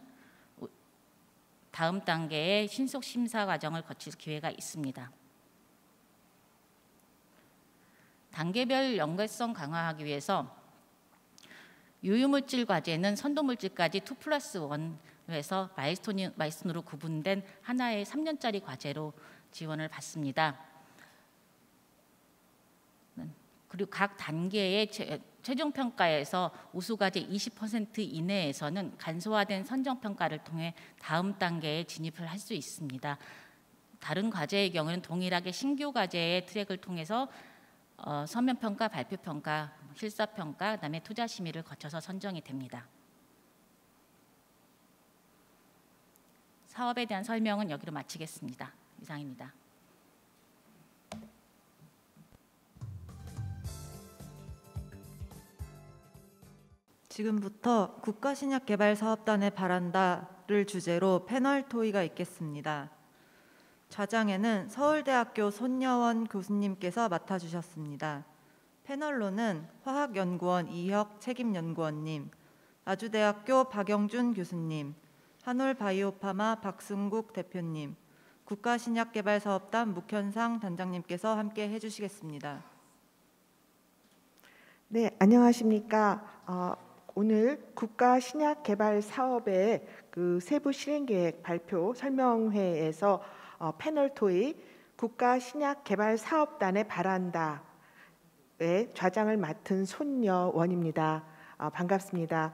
다음 단계의 신속 심사 과정을 거칠 기회가 있습니다. 단계별 연계성 강화하기 위해서 유효물질 과제는 선도물질까지 2+1에서 마일스톤으로 구분된 하나의 3년짜리 과제로 지원을 받습니다. 그리고 각 단계의 최종 평가에서 우수 과제 20% 이내에서는 간소화된 선정 평가를 통해 다음 단계에 진입을 할 수 있습니다. 다른 과제의 경우는 동일하게 신규 과제의 트랙을 통해서 서면 평가, 발표 평가, 실사 평가, 그다음에 투자 심의를 거쳐서 선정이 됩니다. 사업에 대한 설명은 여기로 마치겠습니다. 이상입니다. 지금부터 국가신약개발사업단에 바란다를 주제로 패널 토의가 있겠습니다. 좌장에는 서울대학교 손여원 교수님께서 맡아주셨습니다. 패널로는 화학연구원 이혁 책임연구원님, 아주대학교 박영준 교수님, 한올바이오파마 박승국 대표님, 국가신약개발사업단 묵현상 단장님께서 함께 해주시겠습니다. 네, 안녕하십니까. 오늘 국가신약개발사업의 그 세부 실행계획 발표 설명회에서 패널 토의 국가신약개발사업단에 바란다의 좌장을 맡은 손여원입니다. 반갑습니다.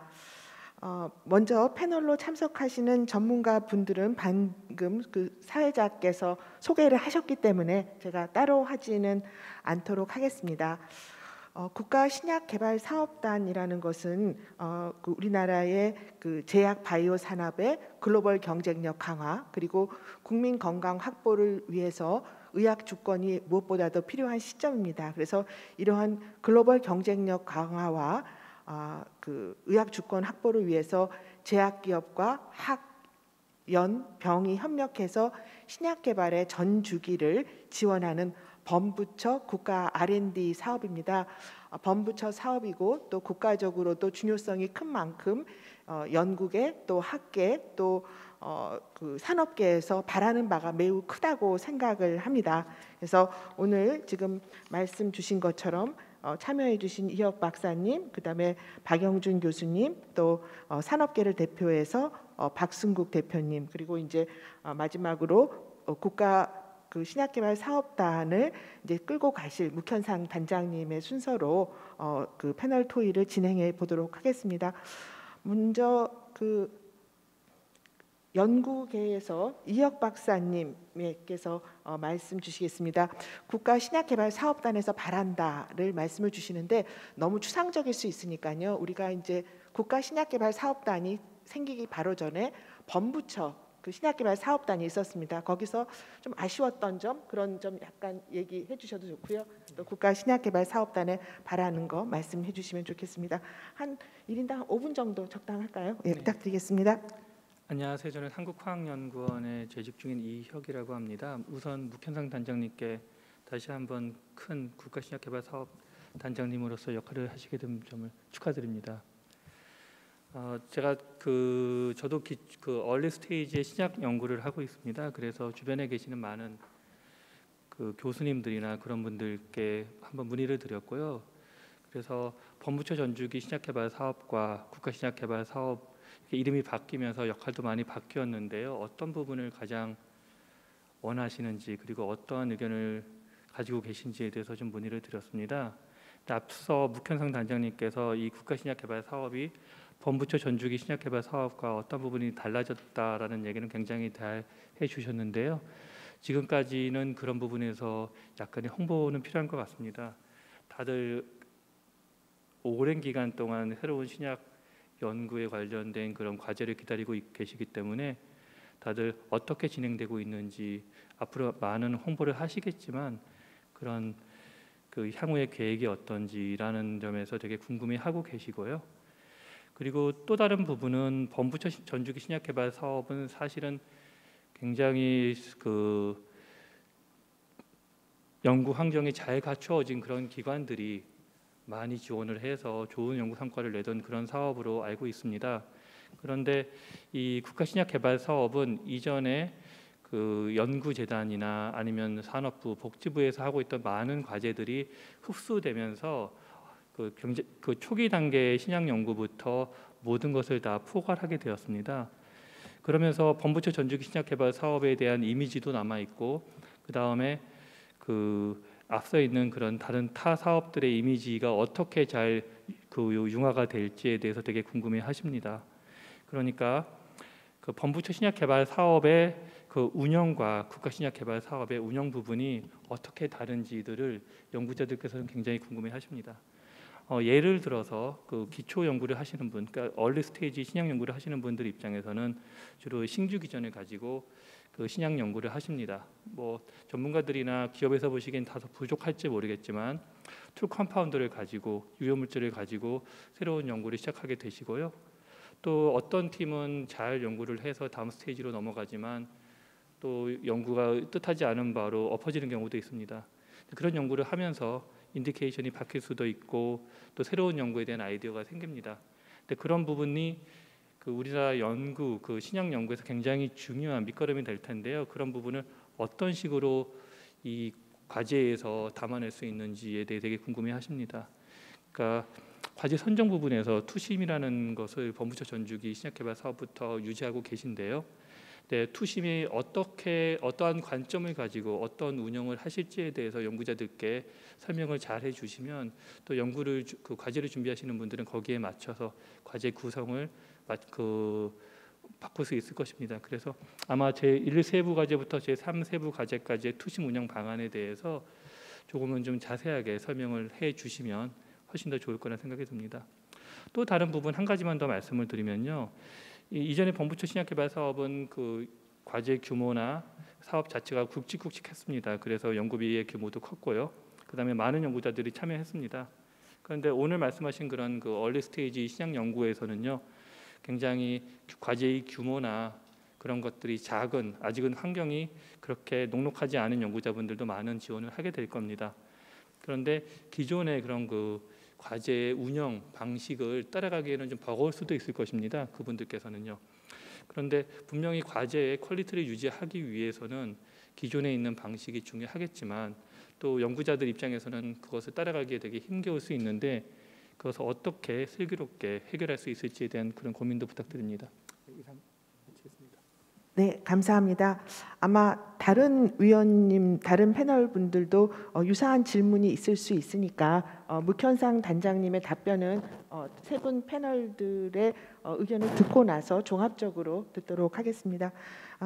먼저 패널로 참석하시는 전문가 분들은 방금 그 사회자께서 소개를 하셨기 때문에 제가 따로 하지는 않도록 하겠습니다. 국가신약개발사업단이라는 것은 그 우리나라의 그 제약 바이오 산업의 글로벌 경쟁력 강화 그리고 국민 건강 확보를 위해서 의학 주권이 무엇보다도 필요한 시점입니다. 그래서 이러한 글로벌 경쟁력 강화와 그 의학 주권 확보를 위해서 제약 기업과 연, 병이 협력해서 신약 개발의 전 주기를 지원하는 범부처 국가 R&D 사업입니다. 범부처 사업이고 또 국가적으로도 중요성이 큰 만큼 연구계 또 학계 또 그 산업계에서 바라는 바가 매우 크다고 생각을 합니다. 그래서 오늘 지금 말씀 주신 것처럼 참여해 주신 이혁 박사님, 그다음에 박영준 교수님, 또 산업계를 대표해서 박승국 대표님, 그리고 이제 마지막으로 국가 그 신약개발 사업단을 이제 끌고 가실 묵현상 단장님의 순서로 그 패널 토의를 진행해 보도록 하겠습니다. 먼저 그 연구계에서 이혁 박사님께서 말씀 주시겠습니다. 국가신약개발사업단에서 바란다를 말씀을 주시는데 너무 추상적일 수 있으니까요. 우리가 이제 국가신약개발사업단이 생기기 바로 전에 범부처 그 신약개발사업단이 있었습니다. 거기서 좀 아쉬웠던 점 그런 점 약간 얘기해 주셔도 좋고요. 또 국가신약개발사업단에 바라는 거 말씀해 주시면 좋겠습니다. 한 1인당 5분 정도 적당할까요? 예, 부탁드리겠습니다. 안녕하세요. 저는 한국화학연구원에 재직 중인 이혁이라고 합니다. 우선 묵현상 단장님께 다시 한번 큰 국가신약개발사업 단장님으로서 역할을 하시게 된 점을 축하드립니다. 제가 저도 그 얼리 스테이지의 신약 연구를 하고 있습니다. 그래서 주변에 계시는 많은 그 교수님들이나 그런 분들께 한번 문의를 드렸고요. 그래서 범부처 전주기 신약개발 사업과 국가신약개발 사업 이름이 바뀌면서 역할도 많이 바뀌었는데요. 어떤 부분을 가장 원하시는지 그리고 어떠한 의견을 가지고 계신지에 대해서 좀 문의를 드렸습니다. 앞서 묵현상 단장님께서 이 국가신약개발 사업이 범부처 전주기 신약개발 사업과 어떤 부분이 달라졌다라는 얘기는 굉장히 잘 해주셨는데요. 지금까지는 그런 부분에서 약간의 홍보는 필요한 것 같습니다. 다들 오랜 기간 동안 새로운 신약 연구에 관련된 그런 과제를 기다리고 계시기 때문에 다들 어떻게 진행되고 있는지 앞으로 많은 홍보를 하시겠지만 그런 그 향후의 계획이 어떤지라는 점에서 되게 궁금해하고 계시고요. 그리고 또 다른 부분은 범부처 전주기 신약개발 사업은 사실은 굉장히 그 연구 환경이 잘 갖추어진 그런 기관들이 많이 지원을 해서 좋은 연구 성과를 내던 그런 사업으로 알고 있습니다. 그런데 이 국가신약개발 사업은 이전에 그 연구재단이나 아니면 산업부, 복지부에서 하고 있던 많은 과제들이 흡수되면서 그 초기 단계의 신약 연구부터 모든 것을 다 포괄하게 되었습니다. 그러면서 범부처 전주기 신약개발 사업에 대한 이미지도 남아 있고 그 다음에 그 앞서 있는 그런 다른 타 사업들의 이미지가 어떻게 잘 그 융화가 될지에 대해서 되게 궁금해하십니다. 그러니까 그 범부처 신약개발 사업의 그 운영과 국가신약개발 사업의 운영 부분이 어떻게 다른지들을 연구자들께서는 굉장히 궁금해하십니다. 예를 들어서 그 기초 연구를 하시는 분, 그러니까 얼리 스테이지 신약 연구를 하시는 분들 입장에서는 주로 신규 기전을 가지고 그 신약 연구를 하십니다. 뭐 전문가들이나 기업에서 보시기엔 다소 부족할지 모르겠지만 툴 컴파운드를 가지고 유효 물질을 가지고 새로운 연구를 시작하게 되시고요. 또 어떤 팀은 잘 연구를 해서 다음 스테이지로 넘어가지만 또 연구가 뜻하지 않은 바로 엎어지는 경우도 있습니다. 그런 연구를 하면서 인디케이션이 바뀔 수도 있고 또 새로운 연구에 대한 아이디어가 생깁니다. 근데 그런 부분이 그 우리나라 연구, 그 신약 연구에서 굉장히 중요한 밑거름이 될 텐데요. 그런 부분을 어떤 식으로 이 과제에서 담아낼 수 있는지에 대해 되게 궁금해하십니다. 그러니까 과제 선정 부분에서 투심이라는 것을 본부처 전주기 신약개발 사업부터 유지하고 계신데요. 네, 투심이 어떠한 관점을 가지고 어떤 운영을 하실지에 대해서 연구자들께 설명을 잘 해주시면 또 연구를 그 과제를 준비하시는 분들은 거기에 맞춰서 과제 구성을 바꿀 수 있을 것입니다. 그래서 아마 제1 세부 과제부터 제3 세부 과제까지의 투심 운영 방안에 대해서 조금은 좀 자세하게 설명을 해주시면 훨씬 더 좋을 거라 생각이 듭니다. 또 다른 부분 한 가지만 더 말씀을 드리면요. 이전에 본부처 신약개발 사업은 그 과제 규모나 사업 자체가 굵직굵직했습니다. 그래서 연구비의 규모도 컸고요. 그다음에 많은 연구자들이 참여했습니다. 그런데 오늘 말씀하신 그런 그 얼리 스테이지 신약 연구에서는요, 굉장히 과제의 규모나 그런 것들이 작은, 아직은 환경이 그렇게 녹록하지 않은 연구자분들도 많은 지원을 하게 될 겁니다. 그런데 기존의 그런 그 과제의 운영 방식을 따라가기에는 좀 버거울 수도 있을 것입니다. 그분들께서는요. 그런데 분명히 과제의 퀄리티를 유지하기 위해서는 기존에 있는 방식이 중요하겠지만 또 연구자들 입장에서는 그것을 따라가기에 되게 힘겨울 수 있는데 그것을 어떻게 슬기롭게 해결할 수 있을지에 대한 그런 고민도 부탁드립니다. 이상 마치겠습니다. 네, 감사합니다. 아마 다른 위원님, 다른 패널 분들도 유사한 질문이 있을 수 있으니까 묵현상 단장님의 답변은 세 분 패널들의 의견을 듣고 나서 종합적으로 듣도록 하겠습니다.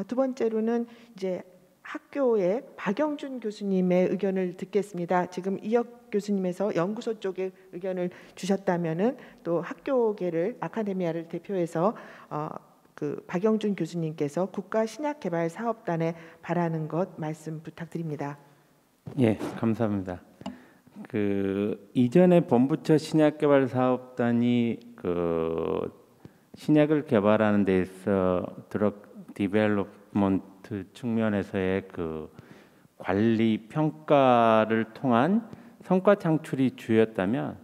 두 번째로는 이제 학교의 박영준 교수님의 의견을 듣겠습니다. 지금 이혁 교수님에서 연구소 쪽에 의견을 주셨다면은 또 학교계를 아카데미아를 대표해서 그 박영준 교수님께서 국가신약개발사업단에 바라는 것 말씀 부탁드립니다. 예, 감사합니다. 그 이전에 본부처 신약개발사업단이 그 신약을 개발하는 데 있어 드럭 디벨롭먼트 측면에서의 그 관리 평가를 통한 성과 창출이 주였다면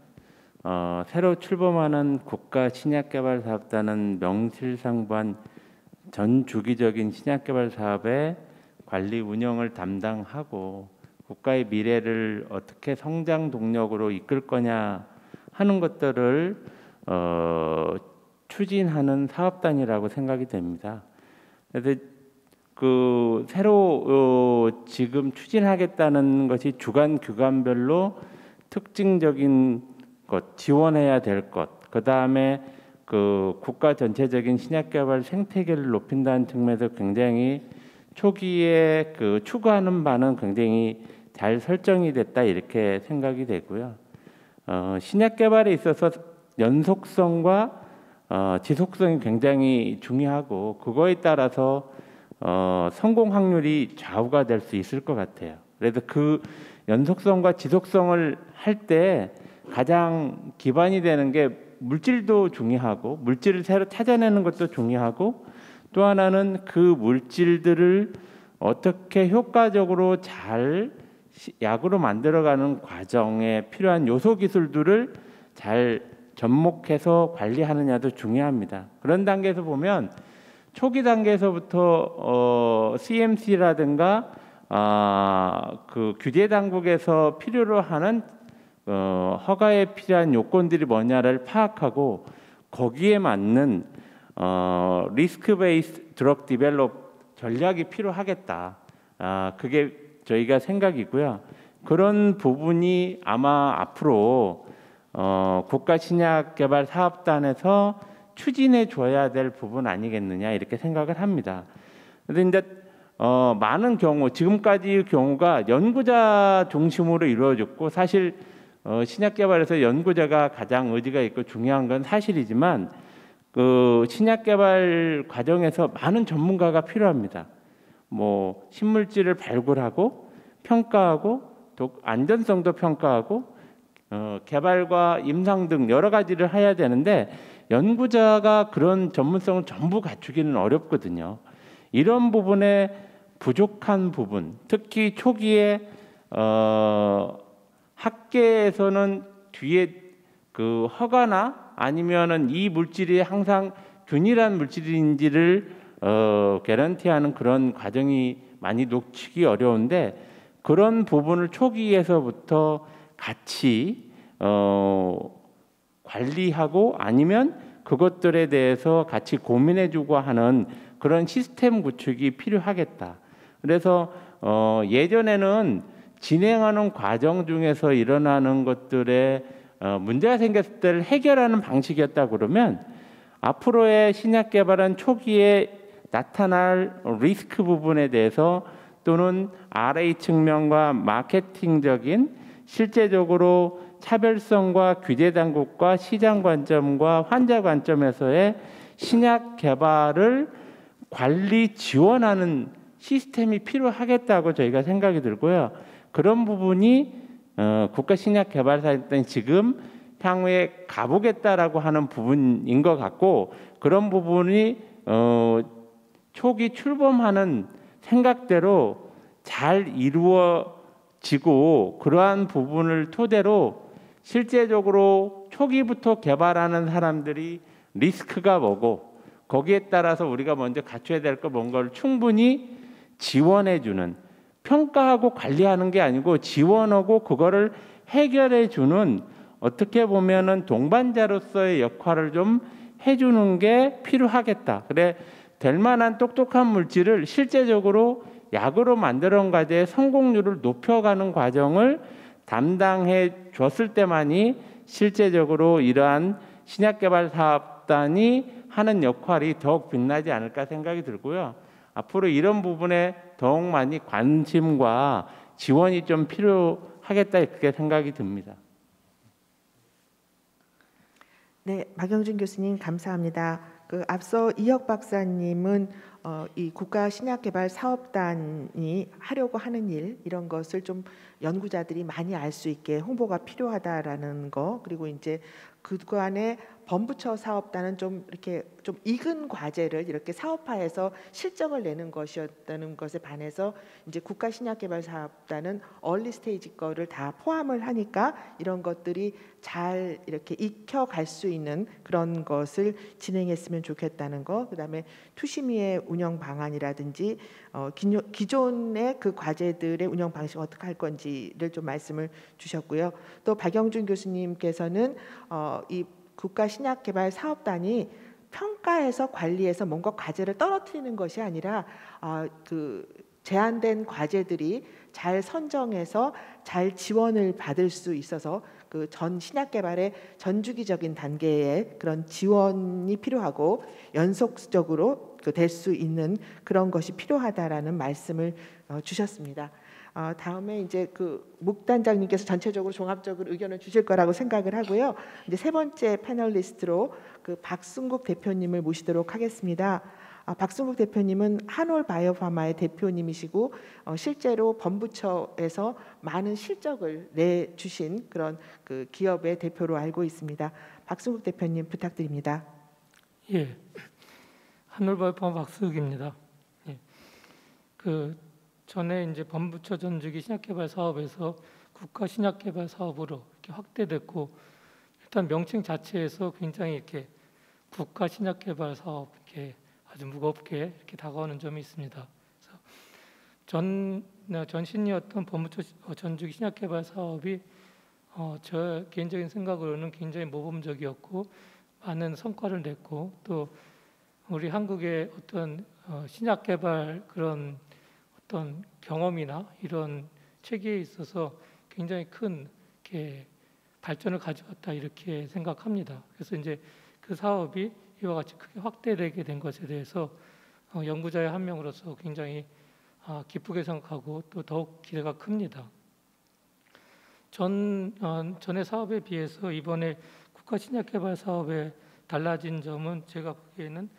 새로 출범하는 국가신약개발사업단은 명실상부한 전 주기적인 신약개발 사업의 관리 운영을 담당하고 국가의 미래를 어떻게 성장 동력으로 이끌 거냐 하는 것들을 추진하는 사업단이라고 생각이 됩니다. 그래서 그 새로 지금 추진하겠다는 것이 주간 규관별로 특징적인 것, 지원해야 될 것, 그 다음에 그 국가 전체적인 신약개발 생태계를 높인다는 측면에서 굉장히 초기에 그 추구하는 바는 굉장히 잘 설정이 됐다 이렇게 생각이 되고요. 신약개발에 있어서 연속성과 지속성이 굉장히 중요하고 그거에 따라서 성공 확률이 좌우가 될 수 있을 것 같아요. 그래서 그 연속성과 지속성을 할 때 가장 기반이 되는 게 물질도 중요하고 물질을 새로 찾아내는 것도 중요하고 또 하나는 그 물질들을 어떻게 효과적으로 잘 약으로 만들어가는 과정에 필요한 요소 기술들을 잘 접목해서 관리하느냐도 중요합니다. 그런 단계에서 보면 초기 단계에서부터 CMC라든가 그 규제 당국에서 필요로 하는 허가에 필요한 요건들이 뭐냐를 파악하고 거기에 맞는 리스크 베이스 드럭 디벨롭 전략이 필요하겠다. 그게 저희가 생각이고요. 그런 부분이 아마 앞으로 국가신약개발사업단에서 추진해 줘야 될 부분 아니겠느냐 이렇게 생각을 합니다. 그런데 이제 많은 경우 지금까지의 경우가 연구자 중심으로 이루어졌고 사실 신약 개발에서 연구자가 가장 의지가 있고 중요한 건 사실이지만 그 신약 개발 과정에서 많은 전문가가 필요합니다. 뭐 신물질을 발굴하고 평가하고 또 안전성도 평가하고 개발과 임상 등 여러 가지를 해야 되는데 연구자가 그런 전문성을 전부 갖추기는 어렵거든요. 이런 부분에 부족한 부분, 특히 초기에 학계에서는 뒤에 그 허가나 아니면은 이 물질이 항상 균일한 물질인지를 개런티하는 그런 과정이 많이 놓치기 어려운데 그런 부분을 초기에서부터 같이 관리하고 아니면 그것들에 대해서 같이 고민해주고 하는 그런 시스템 구축이 필요하겠다. 그래서 예전에는 진행하는 과정 중에서 일어나는 것들에 문제가 생겼을 때를 해결하는 방식이었다 그러면 앞으로의 신약 개발은 초기에 나타날 리스크 부분에 대해서 또는 RA 측면과 마케팅적인 실제적으로 차별성과 규제 당국과 시장 관점과 환자 관점에서의 신약 개발을 관리 지원하는 시스템이 필요하겠다고 저희가 생각이 들고요. 그런 부분이 국가신약개발사에 지금 향후에 가보겠다라고 하는 부분인 것 같고 그런 부분이 초기 출범하는 생각대로 잘 이루어지고 그러한 부분을 토대로 실제적으로 초기부터 개발하는 사람들이 리스크가 뭐고 거기에 따라서 우리가 먼저 갖춰야 될 거 뭔가를 충분히 지원해주는 평가하고 관리하는 게 아니고 지원하고 그거를 해결해주는 어떻게 보면은 동반자로서의 역할을 좀 해주는 게 필요하겠다. 그래 될 만한 똑똑한 물질을 실제적으로 약으로 만드는 과제의 성공률을 높여가는 과정을 담당해 줬을 때만이 실제적으로 이러한 신약개발사업단이 하는 역할이 더욱 빛나지 않을까 생각이 들고요. 앞으로 이런 부분에 더욱 많이 관심과 지원이 좀 필요하겠다 이렇게 생각이 듭니다. 네, 박영준 교수님 감사합니다. 앞서 이혁 박사님은 이 국가신약개발사업단이 하려고 하는 일 이런 것을 좀 연구자들이 많이 알 수 있게 홍보가 필요하다라는 거 그리고 이제 그간의 범부처 사업단은 좀 이렇게 좀 익은 과제를 이렇게 사업화해서 실적을 내는 것이었다는 것에 반해서 이제 국가신약개발사업단은 얼리 스테이지 거를 다 포함을 하니까 이런 것들이 잘 이렇게 익혀갈 수 있는 그런 것을 진행했으면 좋겠다는 거. 그다음에 투심위의 운영 방안이라든지 기존의 그 과제들의 운영 방식 어떻게 할 건지를 좀 말씀을 주셨고요. 또 박영준 교수님께서는 이 국가신약개발사업단이 평가해서 관리해서 뭔가 과제를 떨어뜨리는 것이 아니라 그 제한된 과제들이 잘 선정해서 잘 지원을 받을 수 있어서 그 전 신약개발의 전주기적인 단계의 그런 지원이 필요하고 연속적으로 될 수 있는 그런 것이 필요하다라는 말씀을 주셨습니다. 다음에 이제 그 묵단장님께서 전체적으로 종합적으로 의견을 주실 거라고 생각을 하고요. 이제 세 번째 패널리스트로 그 박승국 대표님을 모시도록 하겠습니다. 박승국 대표님은 한올 바이오파마의 대표님이시고 실제로 범부처에서 많은 실적을 내주신 그런 그 기업의 대표로 알고 있습니다. 박승국 대표님 부탁드립니다. 예, 한올 바이오파마 박승국입니다. 예, 그 전에 이제 범부처 전주기 신약개발 사업에서 국가 신약개발 사업으로 이렇게 확대됐고 일단 명칭 자체에서 굉장히 이렇게 국가 신약개발 사업 이렇게 아주 무겁게 이렇게 다가오는 점이 있습니다. 그래서 전신이었던 범부처 전주기 신약개발 사업이 저 개인적인 생각으로는 굉장히 모범적이었고 많은 성과를 냈고 또 우리 한국의 어떤 신약개발 그런 어떤 경험이나 이런 체계에 있어서 굉장히 큰 이렇게 발전을 가져왔다 이렇게 생각합니다. 그래서 이제 그 사업이 이와 같이 크게 확대되게 된 것에 대해서 연구자의 한 명으로서 굉장히 기쁘게 생각하고 또 더욱 기대가 큽니다. 전의 사업에 비해서 이번에 국가신약개발 사업에 달라진 점은 제가 보기에는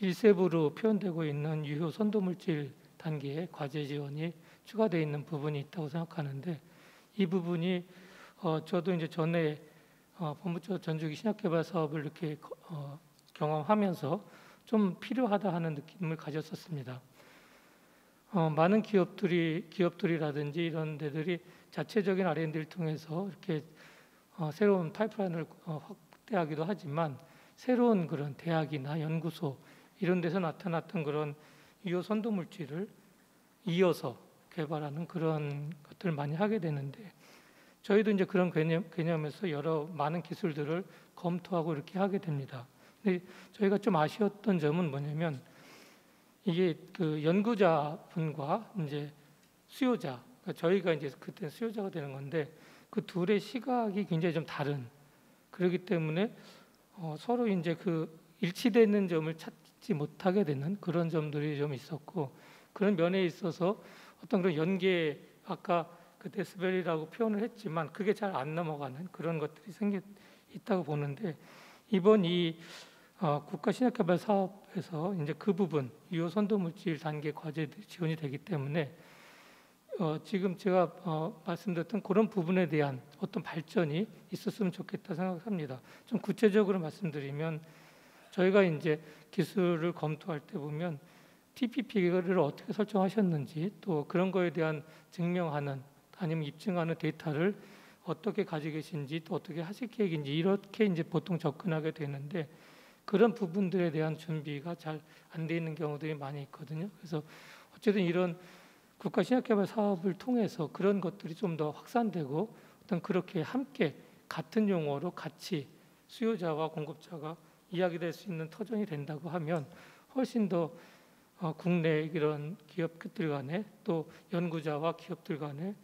1세부로 표현되고 있는 유효 선도물질 단계의 과제 지원이 추가되어 있는 부분이 있다고 생각하는데, 이 부분이 저도 이제 전에 본부처 전주기 신약개발 사업을 이렇게 경험하면서 좀 필요하다 하는 느낌을 가졌었습니다. 많은 기업들이라든지 이런 데들이 자체적인 R&D를 통해서 이렇게 새로운 파이프라인을 확대하기도 하지만, 새로운 그런 대학이나 연구소 이런 데서 나타났던 그런 유효 선도 물질을 이어서 개발하는 그런 것들을 많이 하게 되는데, 저희도 이제 그런 개념에서 많은 기술들을 검토하고 이렇게 하게 됩니다. 근데 저희가 좀 아쉬웠던 점은 뭐냐면, 이게 그 연구자분과 이제 수요자, 그러니까 저희가 이제 그때 수요자가 되는 건데, 그 둘의 시각이 굉장히 좀 다른, 그렇기 때문에 서로 이제 그 일치되는 점을 찾지 못하게 되는 그런 점들이 좀 있었고, 그런 면에 있어서 어떤 그런 연계, 아까 그 데시벨이라고 표현을 했지만 그게 잘 안 넘어가는 그런 것들이 있다고 보는데, 이번 이 국가신약개발 사업에서 이제 그 부분 유효 선도물질 단계 과제 지원이 되기 때문에 지금 제가 말씀드렸던 그런 부분에 대한 어떤 발전이 있었으면 좋겠다 생각합니다. 좀 구체적으로 말씀드리면, 저희가 이제 기술을 검토할 때 보면 TPP를 어떻게 설정하셨는지, 또 그런 거에 대한 증명하는 아니면 입증하는 데이터를 어떻게 가지고 계신지, 또 어떻게 하실 계획인지, 이렇게 이제 보통 접근하게 되는데, 그런 부분들에 대한 준비가 잘 안 돼 있는 경우들이 많이 있거든요. 그래서 어쨌든 이런 국가신약개발 사업을 통해서 그런 것들이 좀 더 확산되고, 어떤 그렇게 함께 같은 용어로 같이 수요자와 공급자가 이야기될 수 있는 터전이 된다고 하면 훨씬 더 국내 이런 기업들 간에, 또 연구자와 기업들 간에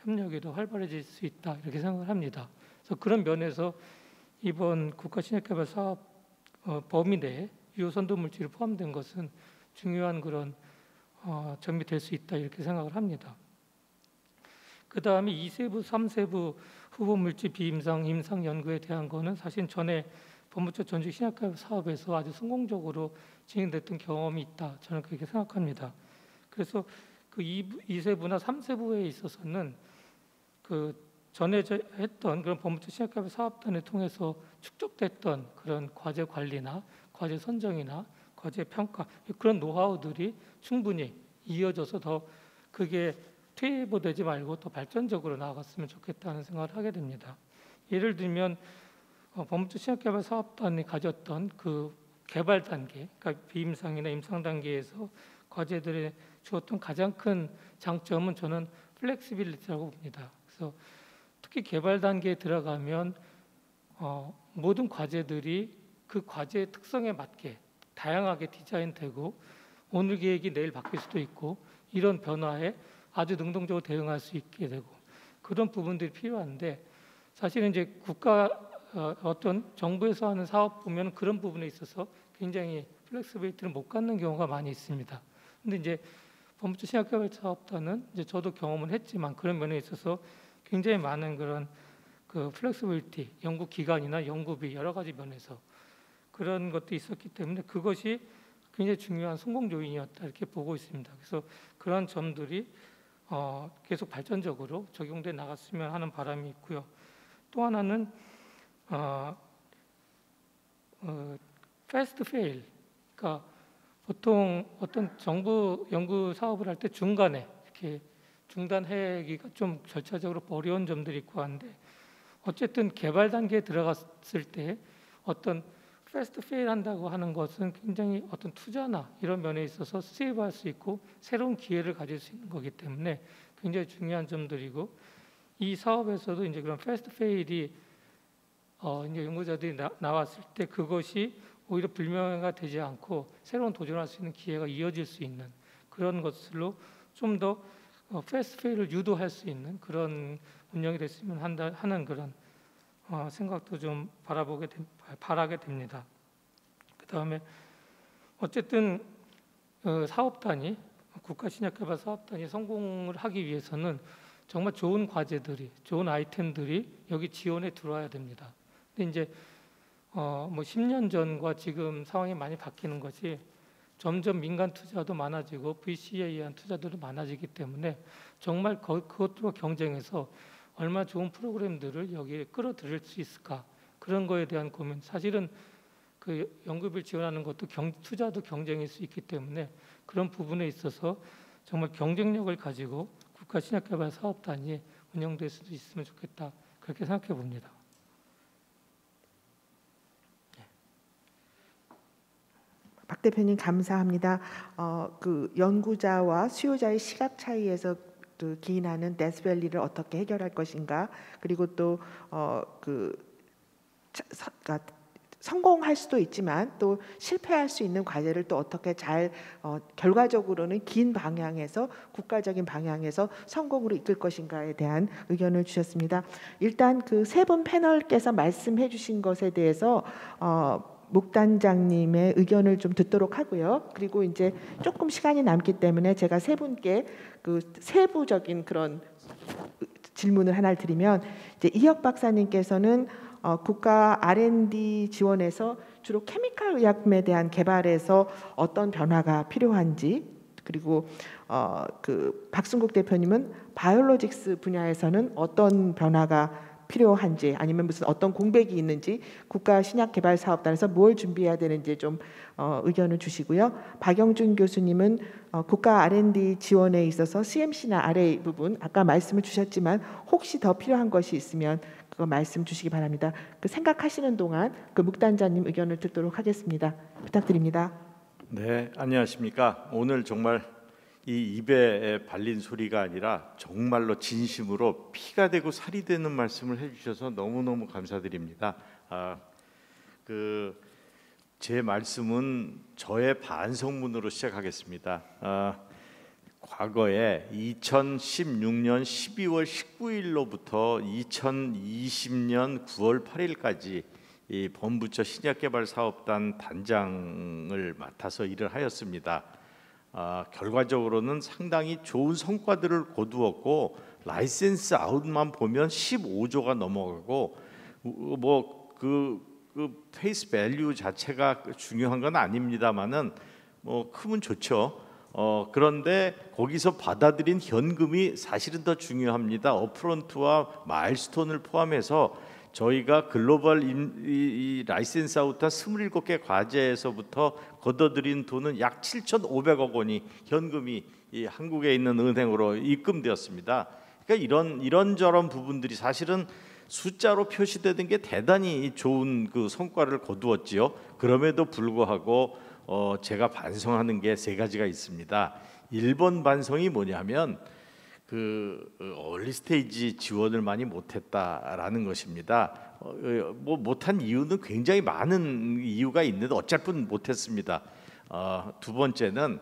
협력이 더 활발해질 수 있다, 이렇게 생각을 합니다. 그래서 그런 면에서 이번 국가신약개발 사업 범위 내에 유효 선도 물질이 포함된 것은 중요한 그런 점이 될 수 있다, 이렇게 생각을 합니다. 그 다음에 2세부, 3세부 후보 물질 비임상, 임상 연구에 대한 거는 사실 전에 본부처 전주 신약개발 사업에서 아주 성공적으로 진행됐던 경험이 있다, 저는 그렇게 생각합니다. 그래서 그 2세부나 3세부에 있어서는 그 전에 했던 그런 본부처 신약개발 사업단을 통해서 축적됐던 그런 과제 관리나 과제 선정이나 과제 평가, 그런 노하우들이 충분히 이어져서 더 그게 퇴보되지 말고 더 발전적으로 나아갔으면 좋겠다는 생각을 하게 됩니다. 예를 들면 본부처 신약개발 사업단이 가졌던 그 개발 단계, 그러니까 비임상이나 임상 단계에서 과제들에 주었던 가장 큰 장점은 저는 플렉시빌리티라고 봅니다. 그래서 특히 개발 단계에 들어가면 모든 과제들이 그 과제의 특성에 맞게 다양하게 디자인되고, 오늘 계획이 내일 바뀔 수도 있고, 이런 변화에 아주 능동적으로 대응할 수 있게 되고, 그런 부분들이 필요한데, 사실은 이제 어떤 정부에서 하는 사업 보면 그런 부분에 있어서 굉장히 플렉시빌리티를 못 갖는 경우가 많이 있습니다. 근데 이제 본부처 신약개발 사업단은 이제 저도 경험을 했지만 그런 면에 있어서 굉장히 많은 그런 그 플렉시빌리티, 연구 기간이나 연구비 여러 가지 면에서 그런 것도 있었기 때문에 그것이 굉장히 중요한 성공 요인이었다, 이렇게 보고 있습니다. 그래서 그런 점들이 계속 발전적으로 적용돼 나갔으면 하는 바람이 있고요. 또 하나는 패스트 페일, 그러니까 보통 어떤 정부 연구 사업을 할 때 중간에 이렇게 중단하기가 좀 절차적으로 어려운 점들이 있고 한데, 어쨌든 개발 단계에 들어갔을 때 어떤 패스트 페일 한다고 하는 것은 굉장히 어떤 투자나 이런 면에 있어서 세이브할 수 있고 새로운 기회를 가질 수 있는 거기 때문에 굉장히 중요한 점들이고, 이 사업에서도 이제 그런 패스트 페일이 이제 연구자들이 나왔을 때 그것이 오히려 불명예가 되지 않고 새로운 도전할 수 있는 기회가 이어질 수 있는 그런 것들로 좀 더 패스트 페일을 유도할 수 있는 그런 운영이 됐으면 하는 그런 생각도 좀 바라게 됩니다. 그 다음에 어쨌든 사업단이 국가신약개발 사업단이 성공을 하기 위해서는 정말 좋은 과제들이, 좋은 아이템들이 여기 지원에 들어와야 됩니다. 근데 이제 뭐 10년 전과 지금 상황이 많이 바뀌는 것이 점점 민간 투자도 많아지고 VC에 의한 투자들도 많아지기 때문에 정말 그것들과 경쟁해서 얼마나 좋은 프로그램들을 여기에 끌어들일 수 있을까, 그런 거에 대한 고민. 사실은 그 연구비를 지원하는 것도 투자도 경쟁일 수 있기 때문에 그런 부분에 있어서 정말 경쟁력을 가지고 국가신약개발사업단이 운영될 수도 있으면 좋겠다, 그렇게 생각해 봅니다. 박 대표님 감사합니다. 그 연구자와 수요자의 시각 차이에서 또 기인하는 데스밸리를 어떻게 해결할 것인가, 그리고 또 성공할 수도 있지만 또 실패할 수 있는 과제를 또 어떻게 잘 결과적으로는 긴 방향에서, 국가적인 방향에서 성공으로 이끌 것인가에 대한 의견을 주셨습니다. 일단 그 세 분 패널께서 말씀해 주신 것에 대해서 목 단장님의 의견을 좀 듣도록 하고요. 그리고 이제 조금 시간이 남기 때문에 제가 세 분께 그 세부적인 그런 질문을 하나를 드리면, 이제 이혁 박사님께서는 국가 R&D 지원에서 주로 케미칼 의약품에 대한 개발에서 어떤 변화가 필요한지, 그리고 그 박순국 대표님은 바이올로직스 분야에서는 어떤 변화가 필요한지, 아니면 무슨 어떤 공백이 있는지, 국가 신약 개발 사업단에서 뭘 준비해야 되는지 좀 의견을 주시고요. 박영준 교수님은 국가 R&D 지원에 있어서 CMC나 RA 부분 아까 말씀을 주셨지만 혹시 더 필요한 것이 있으면 그거 말씀 주시기 바랍니다. 그 생각하시는 동안 그 묵단자님 의견을 듣도록 하겠습니다. 부탁드립니다. 네, 안녕하십니까. 오늘 정말 이 입에 발린 소리가 아니라 정말로 진심으로 피가 되고 살이 되는 말씀을 해주셔서 너무너무 감사드립니다. 제 말씀은 저의 반성문으로 시작하겠습니다. 과거에 2016년 12월 19일로부터 2020년 9월 8일까지 이 본부처 신약개발사업단 단장을 맡아서 일을 하였습니다. 결과적으로는 상당히 좋은 성과들을 거두었고, 라이센스 아웃만 보면 15조가 넘어가고, 그 페이스 밸류 자체가 중요한 건 아닙니다만은 크면 좋죠. 그런데 거기서 받아들인 현금이 사실은 더 중요합니다. 업프론트와 마일스톤을 포함해서 저희가 글로벌 이 라이센스 아웃한 27개 과제에서부터 걷어들인 돈은 약 7,500억 원이 현금이 이 한국에 있는 은행으로 입금되었습니다. 그러니까 이런저런 부분들이 사실은 숫자로 표시되는 게 대단히 좋은 그 성과를 거두었지요. 그럼에도 불구하고 제가 반성하는 게 세 가지가 있습니다. 1번 반성이 뭐냐면 얼리 스테이지 지원을 많이 못했다라는 것입니다. 못한 이유는 굉장히 많은 이유가 있는데 어쨌든 못했습니다. 두 번째는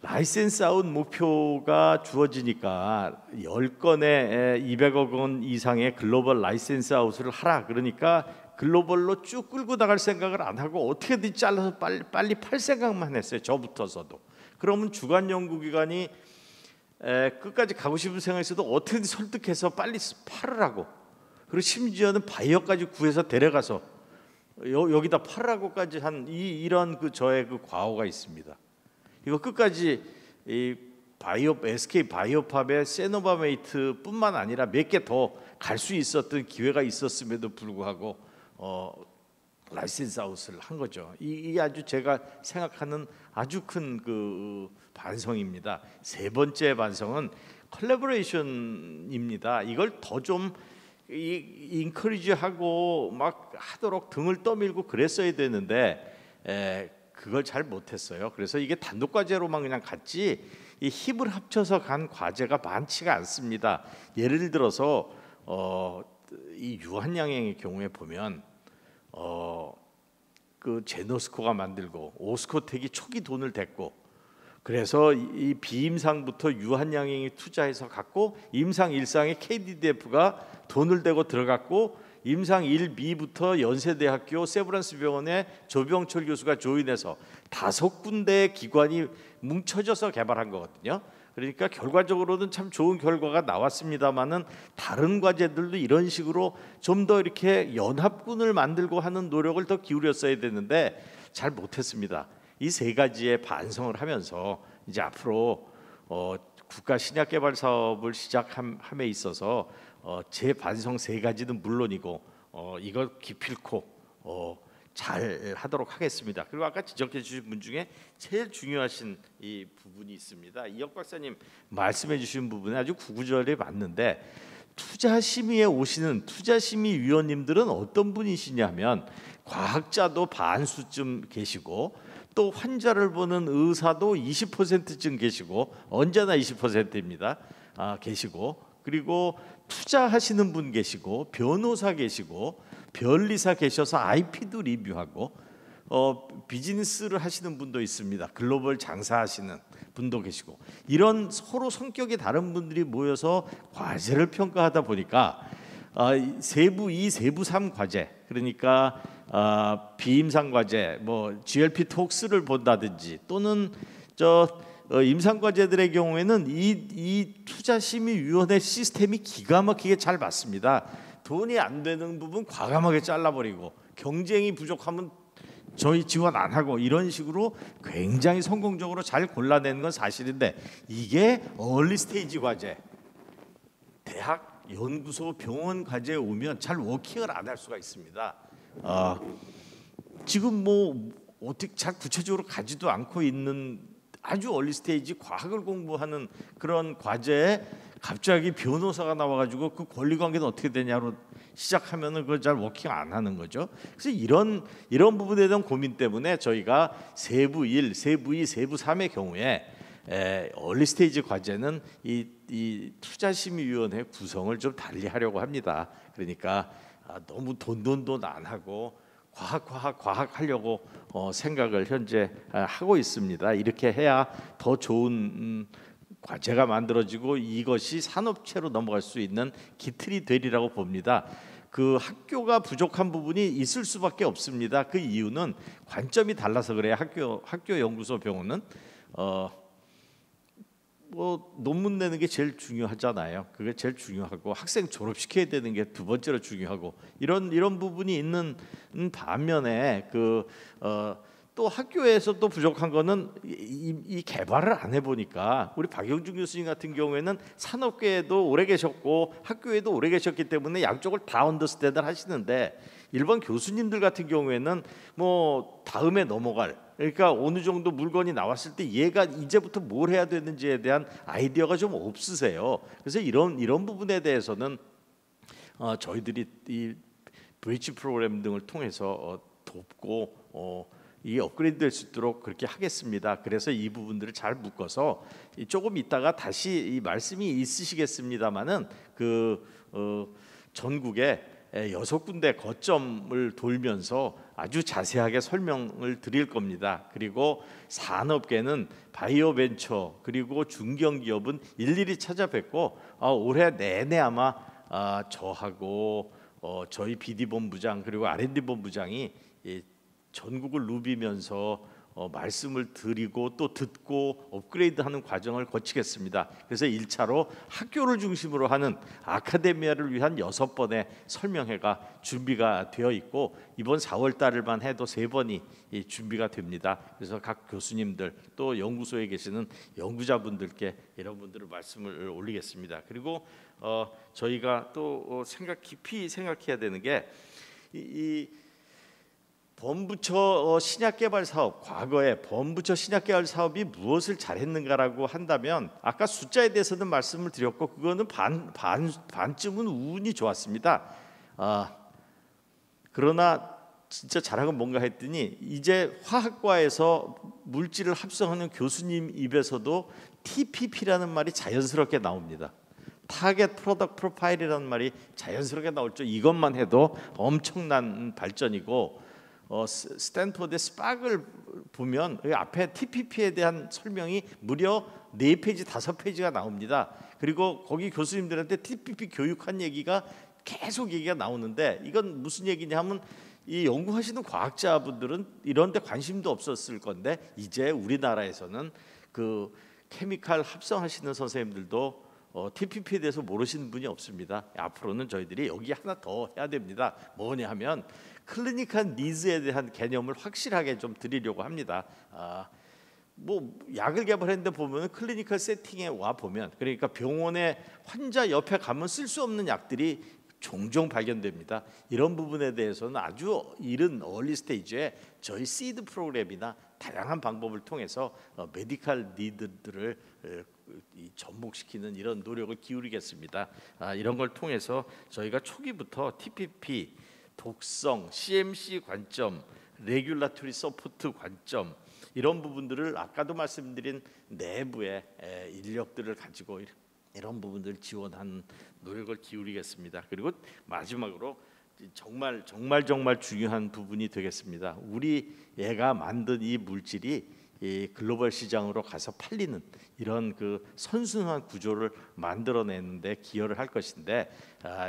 라이센스 아웃 목표가 주어지니까 10건에 200억 원 이상의 글로벌 라이센스 아웃을 하라. 그러니까 글로벌로 쭉 끌고 나갈 생각을 안 하고 어떻게든 잘라서 빨리 팔 생각만 했어요. 저부터서도. 그러면 주간 연구기관이 끝까지 가고 싶은 생각에서도 어떻게든 설득해서 빨리 팔으라고, 그리고 심지어는 바이어까지 구해서 데려가서 여기다 팔으라고까지 한 이런 저의 과오가 있습니다. 이거 끝까지 이 SK 바이오팝의 세노바메이트뿐만 아니라 몇 개 더 갈 수 있었던 기회가 있었음에도 불구하고 라이센스 아웃을 한 거죠. 이 아주 제가 생각하는 아주 큰 반성입니다. 세 번째 반성은 컬래버레이션입니다. 이걸 더 좀 인커리지하고 막 하도록 등을 떠밀고 그랬어야 되는데 그걸 잘 못했어요. 그래서 이게 단독 과제로만 그냥 갔지 이 힘을 합쳐서 간 과제가 많지가 않습니다. 예를 들어서 이 유한양행의 경우에 보면 그 제노스코가 만들고 오스코텍이 초기 돈을 댔고, 그래서 이 비임상부터 유한양행이 투자해서 갖고 임상 1상에 KDDF가 돈을 대고 들어갔고, 임상 1B부터 연세대학교 세브란스 병원에 조병철 교수가 조인해서 5군데의 기관이 뭉쳐져서 개발한 거거든요. 그러니까 결과적으로는 참 좋은 결과가 나왔습니다만은 다른 과제들도 이런 식으로 좀 더 이렇게 연합군을 만들고 하는 노력을 더 기울였어야 되는데 잘 못했습니다. 이 세 가지에 반성을 하면서 이제 앞으로 국가 신약 개발 사업을 시작함에 있어서 재반성 세 가지는 물론이고 이거 기필코 잘 하도록 하겠습니다. 그리고 아까 지적해 주신 분 중에 제일 중요하신 이 부분이 있습니다. 이혁 박사님 말씀해 주신 부분이 아주 구구절에 맞는데 투자심의에 오시는 투자심의위원님들은 어떤 분이시냐면 과학자도 반수쯤 계시고 또 환자를 보는 의사도 20%쯤 계시고 언제나 20%입니다. 계시고 그리고 투자하시는 분 계시고 변호사 계시고 변리사 계셔서 IP도 리뷰하고 비즈니스를 하시는 분도 있습니다. 글로벌 장사하시는 분도 계시고 이런 서로 성격이 다른 분들이 모여서 과제를 평가하다 보니까 세부 2, 세부 3 과제 그러니까 비임상 과제 뭐 GLP 톡스를 본다든지 또는 임상 과제들의 경우에는 이 투자심의위원회 시스템이 기가 막히게 잘 맞습니다. 돈이 안 되는 부분 과감하게 잘라버리고 경쟁이 부족하면 저희 지원 안 하고 이런 식으로 굉장히 성공적으로 잘 골라내는 건 사실인데 이게 얼리 스테이지 과제 대학 연구소 병원 과제에 오면 잘 워킹을 안 할 수가 있습니다. 지금 뭐 어떻게 잘 구체적으로 가지도 않고 있는 아주 얼리 스테이지 과학을 공부하는 그런 과제에 갑자기 변호사가 나와가지고 그 권리관계는 어떻게 되냐로 시작하면은 그걸 잘 워킹 안 하는 거죠. 그래서 이런 부분에 대한 고민 때문에 저희가 세부 1, 세부 2, 세부 3의 경우에 얼리 스테이지 과제는 이 투자심의위원회 구성을 좀 달리하려고 합니다. 그러니까 너무 돈 안 하고 과학 하려고 생각을 현재 하고 있습니다. 이렇게 해야 더 좋은 과제가 만들어지고 이것이 산업체로 넘어갈 수 있는 기틀이 되리라고 봅니다. 그 학교가 부족한 부분이 있을 수밖에 없습니다. 그 이유는 관점이 달라서 그래요. 학교 연구소 병원은 뭐 논문 내는 게 제일 중요하잖아요. 그게 제일 중요하고 학생 졸업시켜야 되는 게 두 번째로 중요하고 이런 부분이 있는 반면에 또 학교에서 또 부족한 거는 이 개발을 안 해보니까 우리 박영준 교수님 같은 경우에는 산업계에도 오래 계셨고 학교에도 오래 계셨기 때문에 양쪽을 다 언더스탠드 하시는데 일반 교수님들 같은 경우에는 뭐 다음에 넘어갈 그러니까 어느 정도 물건이 나왔을 때 얘가 이제부터 뭘 해야 되는지에 대한 아이디어가 좀 없으세요. 그래서 이런 부분에 대해서는 저희들이 이 브릿지 프로그램 등을 통해서 돕고 이게 업그레이드 될 수 있도록 그렇게 하겠습니다. 그래서 이 부분들을 잘 묶어서 조금 있다가 다시 이 말씀이 있으시겠습니다마는 전국에 6군데 거점을 돌면서 아주 자세하게 설명을 드릴 겁니다. 그리고 산업계는 바이오 벤처 그리고 중견기업은 일일이 찾아뵙고 올해 내내 아마 저하고 저희 BD본부장 그리고 R&D 본부장이 전국을 누비면서 말씀을 드리고 또 듣고 업그레이드하는 과정을 거치겠습니다. 그래서 1차로 학교를 중심으로 하는 아카데미아를 위한 6번의 설명회가 준비가 되어 있고 이번 4월 달만 해도 3번이 준비가 됩니다. 그래서 각 교수님들 또 연구소에 계시는 연구자분들께 이런 분들을 말씀을 올리겠습니다. 그리고 저희가 또 깊이 생각해야 되는 게 범부처 신약개발 사업 과거에 범부처 신약개발 사업이 무엇을 잘했는가라고 한다면 아까 숫자에 대해서는 말씀을 드렸고 그거는 반쯤은 운이 좋았습니다. 그러나 진짜 잘한 건 뭔가 했더니 이제 화학과에서 물질을 합성하는 교수님 입에서도 TPP라는 말이 자연스럽게 나옵니다. 타겟 프로덕트 프로파일이라는 말이 자연스럽게 나올 줄 이것만 해도 엄청난 발전이고 스탠포드의 스팍을 보면 그 앞에 TPP에 대한 설명이 무려 4페이지, 5페이지가 나옵니다. 그리고 거기 교수님들한테 TPP 교육한 얘기가 계속 얘기가 나오는데 이건 무슨 얘기냐 하면 이 연구하시는 과학자분들은 이런 데 관심도 없었을 건데 이제 우리나라에서는 그 케미칼 합성하시는 선생님들도 TPP에 대해서 모르시는 분이 없습니다. 앞으로는 저희들이 여기 하나 더 해야 됩니다. 뭐냐 하면 클리니컬 니즈에 대한 개념을 확실하게 좀 드리려고 합니다. 뭐 약을 개발했는데 보면 클리니컬 세팅에 와 보면, 그러니까 병원에 환자 옆에 가면 쓸 수 없는 약들이 종종 발견됩니다. 이런 부분에 대해서는 아주 이른 얼리 스테이지에 저희 시드 프로그램이나 다양한 방법을 통해서 메디컬 니드들을 접목시키는 이런 노력을 기울이겠습니다. 이런 걸 통해서 저희가 초기부터 TPP, 독성, CMC 관점, 레귤라토리 서포트 관점, 이런 부분들을 아까도 말씀드린 내부의 인력들을 가지고 이런 부분들을 지원하는 노력을 기울이겠습니다. 그리고 마지막으로 정말 중요한 부분이 되겠습니다. 우리 얘가 만든 이 물질이 이 글로벌 시장으로 가서 팔리는 이런 그 선순환 구조를 만들어내는데 기여를 할 것인데,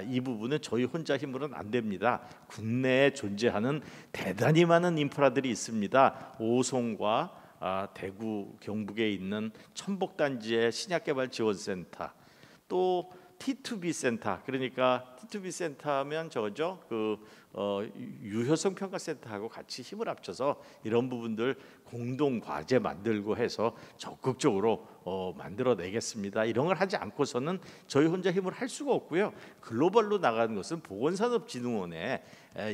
이 부분은 저희 혼자 힘으로는 안 됩니다. 국내에 존재하는 대단히 많은 인프라들이 있습니다. 오송과 대구 경북에 있는 천복단지의 신약개발지원센터, 또 T2B 센터, 그러니까 T2B 센터면 저거죠. 유효성 평가 센터하고 같이 힘을 합쳐서 이런 부분들 공동 과제 만들고 해서 적극적으로 만들어내겠습니다. 이런 걸 하지 않고서는 저희 혼자 힘을 할 수가 없고요. 글로벌로 나가는 것은 보건산업진흥원에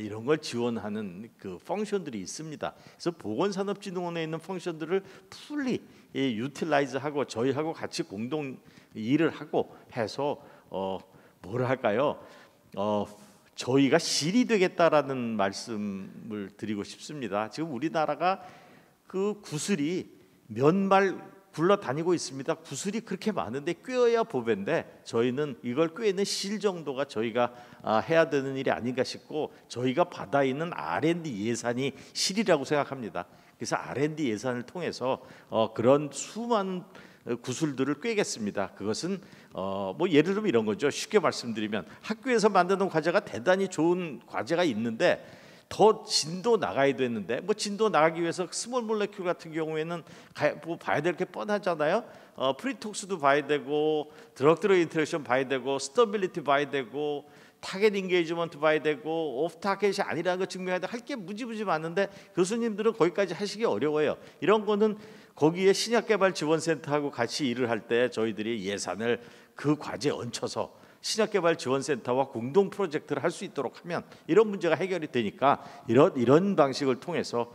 이런 걸 지원하는 그 펑션들이 있습니다. 그래서 보건산업진흥원에 있는 펑션들을 풀리 유틸라이즈하고 저희하고 같이 공동 일을 하고 해서 뭐라 할까요? 저희가 실이 되겠다라는 말씀을 드리고 싶습니다. 지금 우리나라가 그 구슬이 몇 말 굴러다니고 있습니다. 구슬이 그렇게 많은데 꿰어야 보배인데 저희는 이걸 꿰는 실 정도가 저희가 해야 되는 일이 아닌가 싶고, 저희가 받아 있는 R&D 예산이 실이라고 생각합니다. 그래서 R&D 예산을 통해서 그런 수많은 구슬들을 꿰겠습니다. 그것은 뭐 예를 들면 이런 거죠. 쉽게 말씀드리면 학교에서 만드는 과제가 대단히 좋은 과제가 있는데 더 진도 나가야 되는데, 뭐 진도 나가기 위해서 스몰 몰레큘 같은 경우에는 뭐 봐야 될 게 뻔하잖아요. 프리톡스도 봐야 되고, 드럭 드럭 인터랙션 봐야 되고, 스터빌리티 봐야 되고, 타겟 인게이지먼트 봐야 되고, 오프 타겟이 아니라는 거 증명해야 돼. 할 게 무지무지 많은데 교수님들은 거기까지 하시기 어려워요. 이런 거는 거기에 신약개발지원센터하고 같이 일을 할 때 저희들이 예산을 그 과제에 얹혀서 신약개발지원센터와 공동 프로젝트를 할 수 있도록 하면 이런 문제가 해결이 되니까 이런 방식을 통해서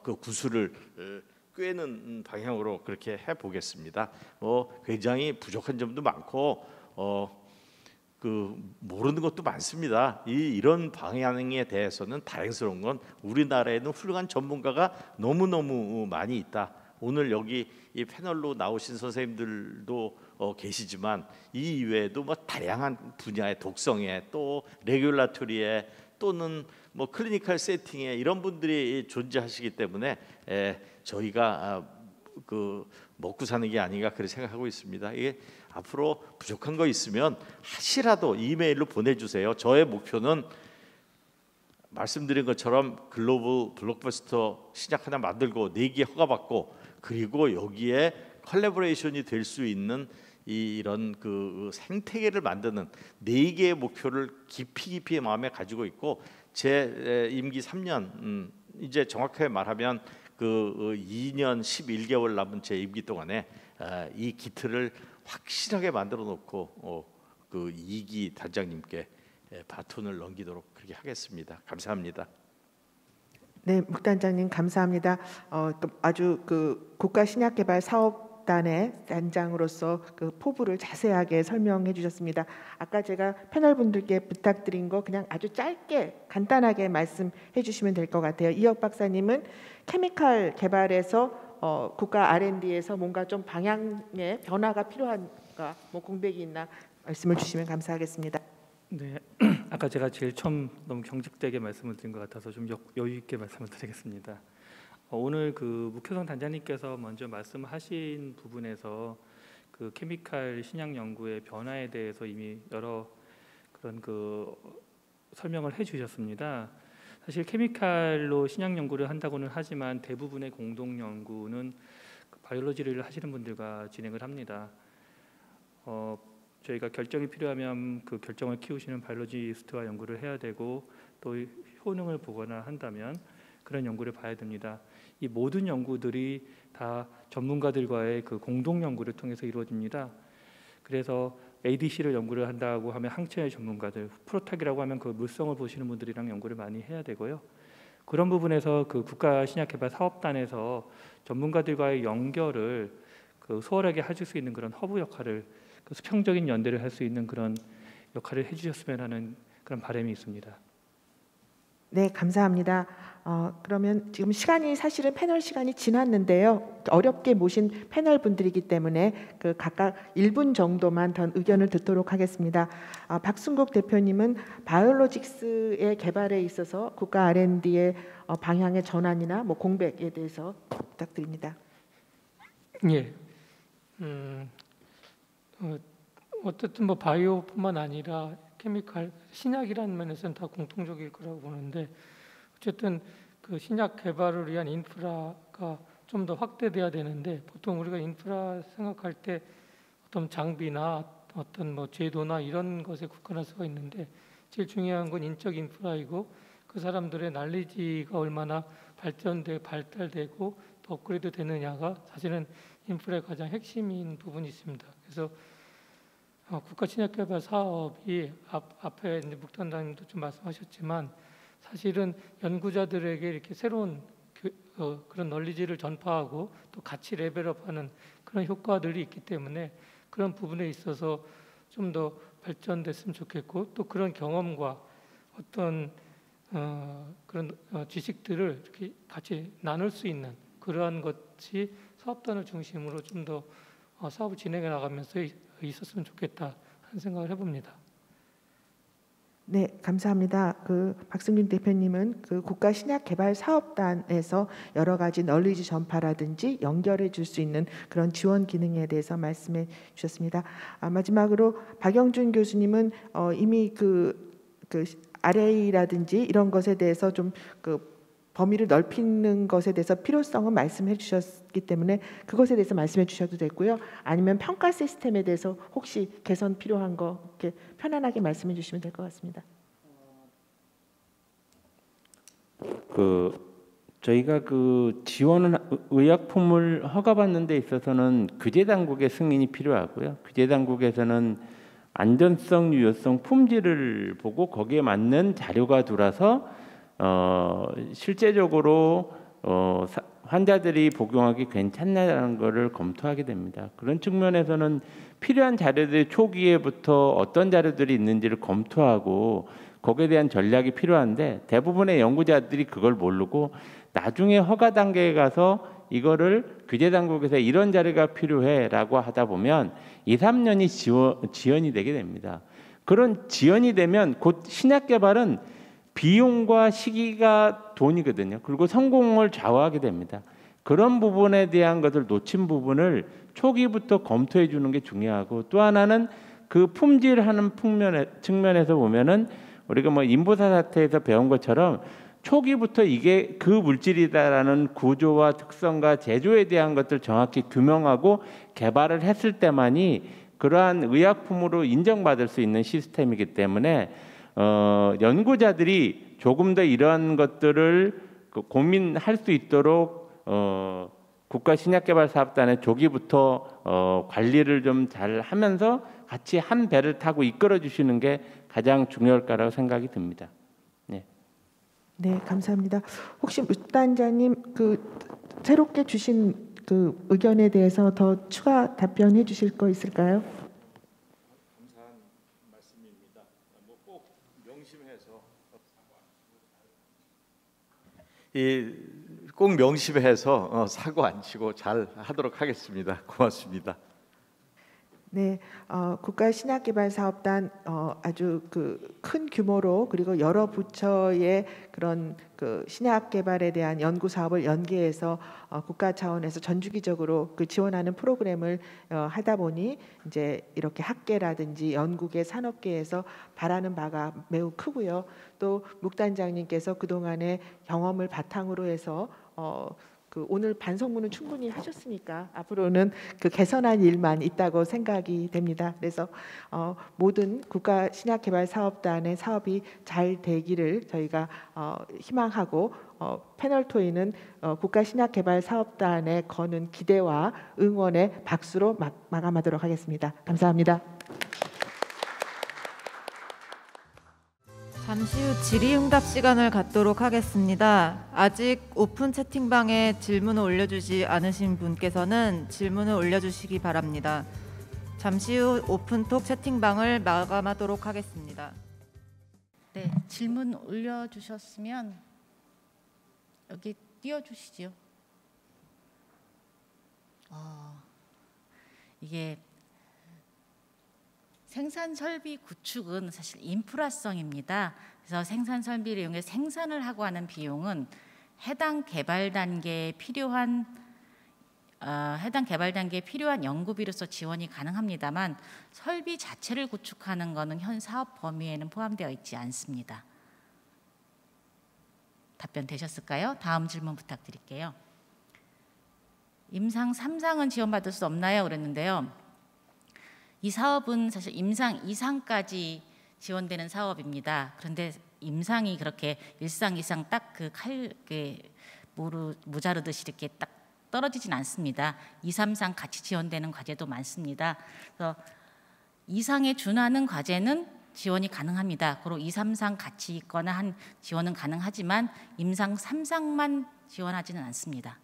그 구슬을 꿰는 방향으로 그렇게 해보겠습니다. 굉장히 부족한 점도 많고 그 모르는 것도 많습니다. 이런 방향에 대해서는 다행스러운 건 우리나라에는 훌륭한 전문가가 너무너무 많이 있다. 오늘 여기 이 패널로 나오신 선생님들도 계시지만 이 이외에도 뭐 다양한 분야의 독성에, 또 레귤라토리에, 또는 뭐 클리니컬 세팅에 이런 분들이 존재하시기 때문에 저희가 그 먹고 사는 게 아닌가 그렇게 생각하고 있습니다. 이게 앞으로 부족한 거 있으면 하시라도 이메일로 보내주세요. 저의 목표는 말씀드린 것처럼 글로벌 블록버스터 신약 하나 만들고 4개 허가받고, 그리고 여기에 컬래버레이션이 될 수 있는 이런 그 생태계를 만드는 4개의 목표를 깊이 마음에 가지고 있고, 제 임기 3년 이제 정확하게 말하면 그 2년 11개월 남은 제 임기 동안에 이 기틀을 확실하게 만들어 놓고 그 2기 단장님께 바톤을 넘기도록 그렇게 하겠습니다. 감사합니다. 네, 묵 단장님 감사합니다. 아주 그 국가신약개발사업단의 단장으로서 그 포부를 자세하게 설명해 주셨습니다. 아까 제가 패널 분들께 부탁드린 거 그냥 아주 짧게 간단하게 말씀해 주시면 될 것 같아요. 이혁 박사님은 케미칼 개발에서 국가 R&D에서 뭔가 좀 방향의 변화가 필요한가, 뭐 공백이 있나 말씀을 주시면 감사하겠습니다. 네, 아까 제가 제일 처음 너무 경직되게 말씀을 드린 것 같아서 좀 여유 있게 말씀을 드리겠습니다. 오늘 그 묵효성 단장님께서 먼저 말씀하신 부분에서 그 케미칼 신약 연구의 변화에 대해서 이미 여러 그런 그 설명을 해주셨습니다. 사실 케미칼로 신약 연구를 한다고는 하지만 대부분의 공동 연구는 바이올로지를 하시는 분들과 진행을 합니다. 저희가 결정이 필요하면 그 결정을 키우시는 바이올로지스트와 연구를 해야 되고 또 효능을 보거나 한다면 그런 연구를 봐야 됩니다. 이 모든 연구들이 다 전문가들과의 그 공동 연구를 통해서 이루어집니다. 그래서 ADC를 연구를 한다고 하면 항체의 전문가들, 프로탁이라고 하면 그 물성을 보시는 분들이랑 연구를 많이 해야 되고요. 그런 부분에서 그 국가신약개발사업단에서 전문가들과의 연결을 그 수월하게 해줄 수 있는 그런 허브 역할을, 그 수평적인 연대를 할 수 있는 그런 역할을 해주셨으면 하는 그런 바람이 있습니다. 네, 감사합니다. 그러면 지금 시간이 사실은 패널 시간이 지났는데요. 어렵게 모신 패널 분들이기 때문에 그 각각 1분 정도만 더 의견을 듣도록 하겠습니다. 박순국 대표님은 바이올로직스의 개발에 있어서 국가 R&D의 방향의 전환이나 뭐 공백에 대해서 부탁드립니다. 예. 어쨌든 뭐 바이오뿐만 아니라 케미칼, 신약이라는 면에서는 다 공통적일 거라고 보는데, 어쨌든 그 신약 개발을 위한 인프라가 좀 더 확대돼야 되는데, 보통 우리가 인프라 생각할 때 어떤 장비나 어떤 뭐 제도나 이런 것에 국한할 수가 있는데, 제일 중요한 건 인적 인프라이고 그 사람들의 날리지가 얼마나 발달되고 더 업그레이드 되느냐가 사실은 인프라의 가장 핵심인 부분이 있습니다. 그래서 국가신약개발 사업이 앞에 이제 묵단장님도 좀 말씀하셨지만 사실은 연구자들에게 이렇게 새로운 그런 널리지를 전파하고 또 같이 레벨업하는 그런 효과들이 있기 때문에 그런 부분에 있어서 좀 더 발전됐으면 좋겠고, 또 그런 경험과 어떤 그런 지식들을 이렇게 같이 나눌 수 있는 그러한 것이 사업단을 중심으로 좀 더 사업을 진행해 나가면서 있었으면 좋겠다 하는 생각을 해봅니다. 네, 감사합니다. 그 박승균 대표님은 그 국가신약개발사업단에서 여러 가지 널리지 전파라든지 연결해 줄 수 있는 그런 지원 기능에 대해서 말씀해 주셨습니다. 마지막으로 박영준 교수님은 이미 그 RA라든지 이런 것에 대해서 좀 그 범위를 넓히는 것에 대해서 필요성은 말씀해 주셨기 때문에 그것에 대해서 말씀해 주셔도 되고요. 아니면 평가 시스템에 대해서 혹시 개선 필요한 거 이렇게 편안하게 말씀해 주시면 될 것 같습니다. 저희가 그 지원을 의약품을 허가받는 데 있어서는 규제 당국의 승인이 필요하고요. 규제 당국에서는 안전성, 유효성, 품질을 보고 거기에 맞는 자료가 들어와서 실제적으로 환자들이 복용하기 괜찮냐는 것을 검토하게 됩니다. 그런 측면에서는 필요한 자료들이 초기에부터 어떤 자료들이 있는지를 검토하고 거기에 대한 전략이 필요한데, 대부분의 연구자들이 그걸 모르고 나중에 허가 단계에 가서 이거를 규제 당국에서 이런 자료가 필요해라고 하다 보면 2, 3년이 지연이 되게 됩니다. 그런 지연이 되면 곧 신약 개발은 비용과 시기가 돈이거든요. 그리고 성공을 좌우하게 됩니다. 그런 부분에 대한 것을 놓친 부분을 초기부터 검토해 주는 게 중요하고, 또 하나는 그 품질하는 측면에서 보면은 우리가 뭐 인보사 사태에서 배운 것처럼 초기부터 이게 그 물질이다라는 구조와 특성과 제조에 대한 것들 정확히 규명하고 개발을 했을 때만이 그러한 의약품으로 인정받을 수 있는 시스템이기 때문에 연구자들이 조금 더 이런 것들을 고민할 수 있도록 국가신약개발사업단의 조기부터 관리를 좀 잘 하면서 같이 한 배를 타고 이끌어 주시는 게 가장 중요할 거라고 생각이 듭니다. 네. 네, 감사합니다. 혹시 묵단장님 그 새롭게 주신 그 의견에 대해서 더 추가 답변해 주실 거 있을까요? 감사한 말씀입니다. 꼭 명심해서 꼭 명심해서 사고 안 치고 잘 하도록 하겠습니다. 고맙습니다. 네, 국가신약개발사업단 아주 그 큰 규모로 그리고 여러 부처의 그런 그 신약 개발에 대한 연구 사업을 연계해서 국가 차원에서 전주기적으로 그 지원하는 프로그램을 하다 보니 이제 이렇게 학계라든지 연구계, 산업계에서 바라는 바가 매우 크고요. 또 묵단장님께서 그 동안의 경험을 바탕으로 해서 오늘 반성문은 충분히 하셨으니까 앞으로는 개선할 일만 있다고 생각이 됩니다. 그래서 모든 국가신약개발사업단의 사업이 잘 되기를 저희가 희망하고 패널 토의는 국가신약개발사업단에 거는 기대와 응원의 박수로 마감하도록 하겠습니다. 감사합니다. 잠시 후 질의응답 시간을 갖도록 하겠습니다. 아직 오픈 채팅방에 질문을 올려주지 않으신 분께서는 질문을 올려주시기 바랍니다. 잠시 후 오픈톡 채팅방을 마감하도록 하겠습니다. 네, 질문 올려주셨으면 여기 띄워주시죠. 이게 생산 설비 구축은 사실 인프라성입니다. 그래서 생산 설비를 이용해 생산을 하고 하는 비용은 해당 개발 단계에 필요한 연구비로서 지원이 가능합니다만 설비 자체를 구축하는 것은 현 사업 범위에는 포함되어 있지 않습니다. 답변 되셨을까요? 다음 질문 부탁드릴게요. 임상 3상은 지원받을 수 없나요? 그랬는데요. 이 사업은 사실 임상 2상까지 지원되는 사업입니다. 그런데 임상이 그렇게 1상, 2상 딱 무자르듯이 이렇게 딱 떨어지진 않습니다. 2, 3상 같이 지원되는 과제도 많습니다. 그래서 2상에 준하는 과제는 지원이 가능합니다. 그리고 2, 3상 같이 있거나 한 지원은 가능하지만 임상 3상만 지원하지는 않습니다.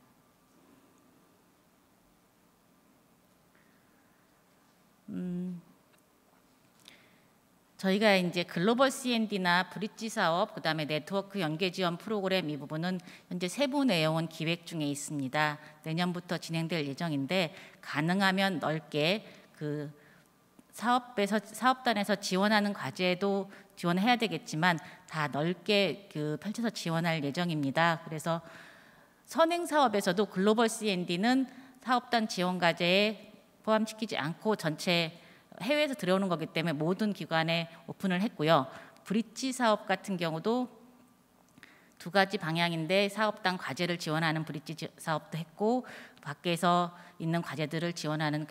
저희가 이제 글로벌 C&D나 브릿지 사업, 그다음에 네트워크 연계 지원 프로그램 이 부분은 현재 세부 내용은 기획 중에 있습니다. 내년부터 진행될 예정인데 가능하면 넓게 사업단에서 지원하는 과제도 지원해야 되겠지만 다 넓게 펼쳐서 지원할 예정입니다. 그래서 선행 사업에서도 글로벌 C&D는 사업단 지원 과제에 포함시키지 않고 전체 해외에서 들어오는 거기 때문에 모든 기관에 오픈을 했고요. 브릿지 사업 같은 경우도 두 가지 방향인데 사업단 과제를 지원하는 브릿지 사업도 했고 밖에서 있는 과제들을 지원하는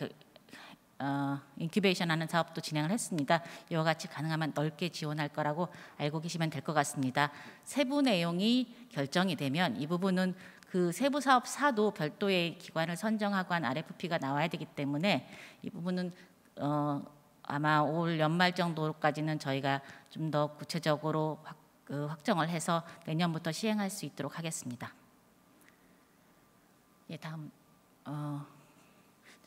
인큐베이션하는 사업도 진행을 했습니다. 이와 같이 가능하면 넓게 지원할 거라고 알고 계시면 될 것 같습니다. 세부 내용이 결정이 되면 이 부분은 세부 사업사도 별도의 기관을 선정하고 한 RFP가 나와야 되기 때문에 이 부분은 아마 올 연말 정도까지는 저희가 좀 더 구체적으로 확정을 해서 내년부터 시행할 수 있도록 하겠습니다. 예, 다음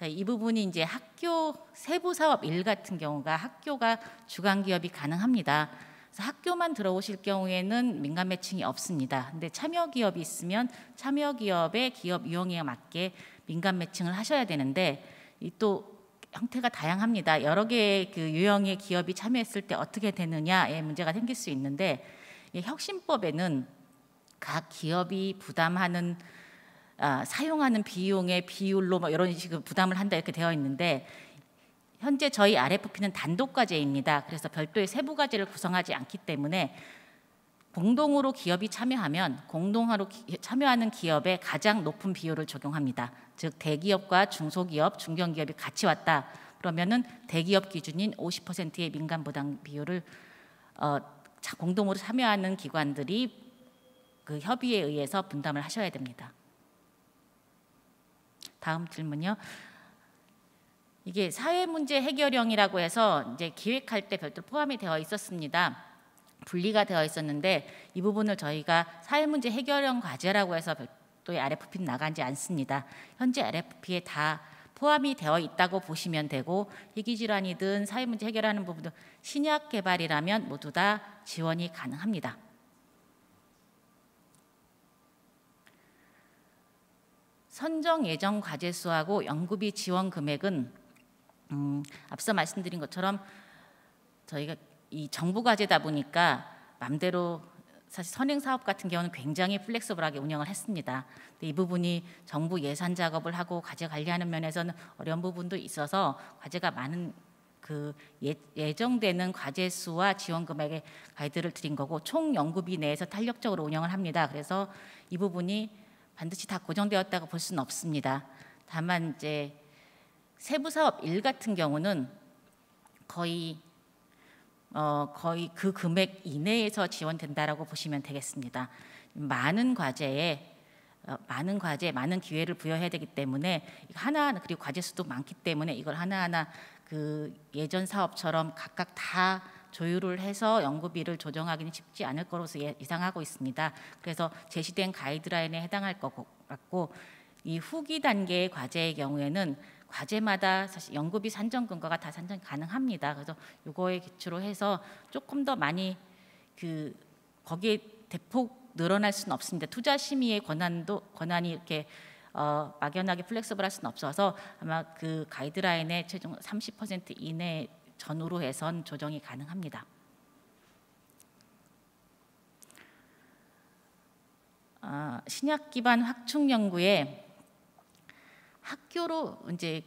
이 부분이 이제 학교 세부 사업 1 같은 경우가 학교가 주관 기업이 가능합니다. 그래서 학교만 들어오실 경우에는 민간 매칭이 없습니다. 근데 참여 기업이 있으면 참여 기업의 기업 유형에 맞게 민간 매칭을 하셔야 되는데 이 또 형태가 다양합니다. 여러 개의 유형의 기업이 참여했을 때 어떻게 되느냐에 문제가 생길 수 있는데 이 혁신법에는 각 기업이 부담하는 사용하는 비용의 비율로 이런 식으로 부담을 한다 이렇게 되어 있는데 현재 저희 RFP는 단독 과제입니다. 그래서 별도의 세부 과제를 구성하지 않기 때문에 공동으로 기업이 참여하면 공동으로 참여하는 기업에 가장 높은 비율을 적용합니다. 즉 대기업과 중소기업, 중견기업이 같이 왔다. 그러면은 대기업 기준인 50%의 민간 부담 비율을 공동으로 참여하는 기관들이 협의에 의해서 분담을 하셔야 됩니다. 다음 질문요. 이게 사회문제 해결형이라고 해서 이제 기획할 때 별도로 포함이 되어 있었습니다. 분리가 되어 있었는데 이 부분을 저희가 사회문제 해결형 과제라고 해서 별도의 RFP는 나가지 않습니다. 현재 RFP에 다 포함이 되어 있다고 보시면 되고 희귀질환이든 사회문제 해결하는 부분도 신약 개발이라면 모두 다 지원이 가능합니다. 선정 예정 과제 수하고 연구비 지원 금액은 앞서 말씀드린 것처럼 저희가 이 정부 과제다 보니까 맘대로 사실 선행 사업 같은 경우는 굉장히 플렉서블하게 운영을 했습니다. 근데 이 부분이 정부 예산 작업을 하고 과제 관리하는 면에서는 어려운 부분도 있어서 과제가 많은 예정되는 과제 수와 지원 금액의 가이드를 드린 거고 총 연구비 내에서 탄력적으로 운영을 합니다. 그래서 이 부분이 반드시 다 고정되었다고 볼 수는 없습니다. 다만 이제 세부 사업 1 같은 경우는 거의 그 금액 이내에서 지원된다라고 보시면 되겠습니다. 많은 과제에 많은 기회를 부여해야 되기 때문에 하나하나, 그리고 과제 수도 많기 때문에 이걸 하나하나 그 예전 사업처럼 각각 다 조율을 해서 연구비를 조정하기는 쉽지 않을 것으로 예상하고 있습니다. 그래서 제시된 가이드라인에 해당할 것 같고, 이 후기 단계의 과제의 경우에는 과제마다 사실 연구비 산정 근거가 다 산정 가능합니다. 그래서 이거에 기초로 해서 조금 더 많이 거기에 대폭 늘어날 수는 없습니다. 투자 심의의 권한이 이렇게 막연하게 플렉서블할 수는 없어서 아마 그 가이드라인의 최종 30% 이내 전후로 해선 조정이 가능합니다. 신약 기반 확충 연구에 학교로 이제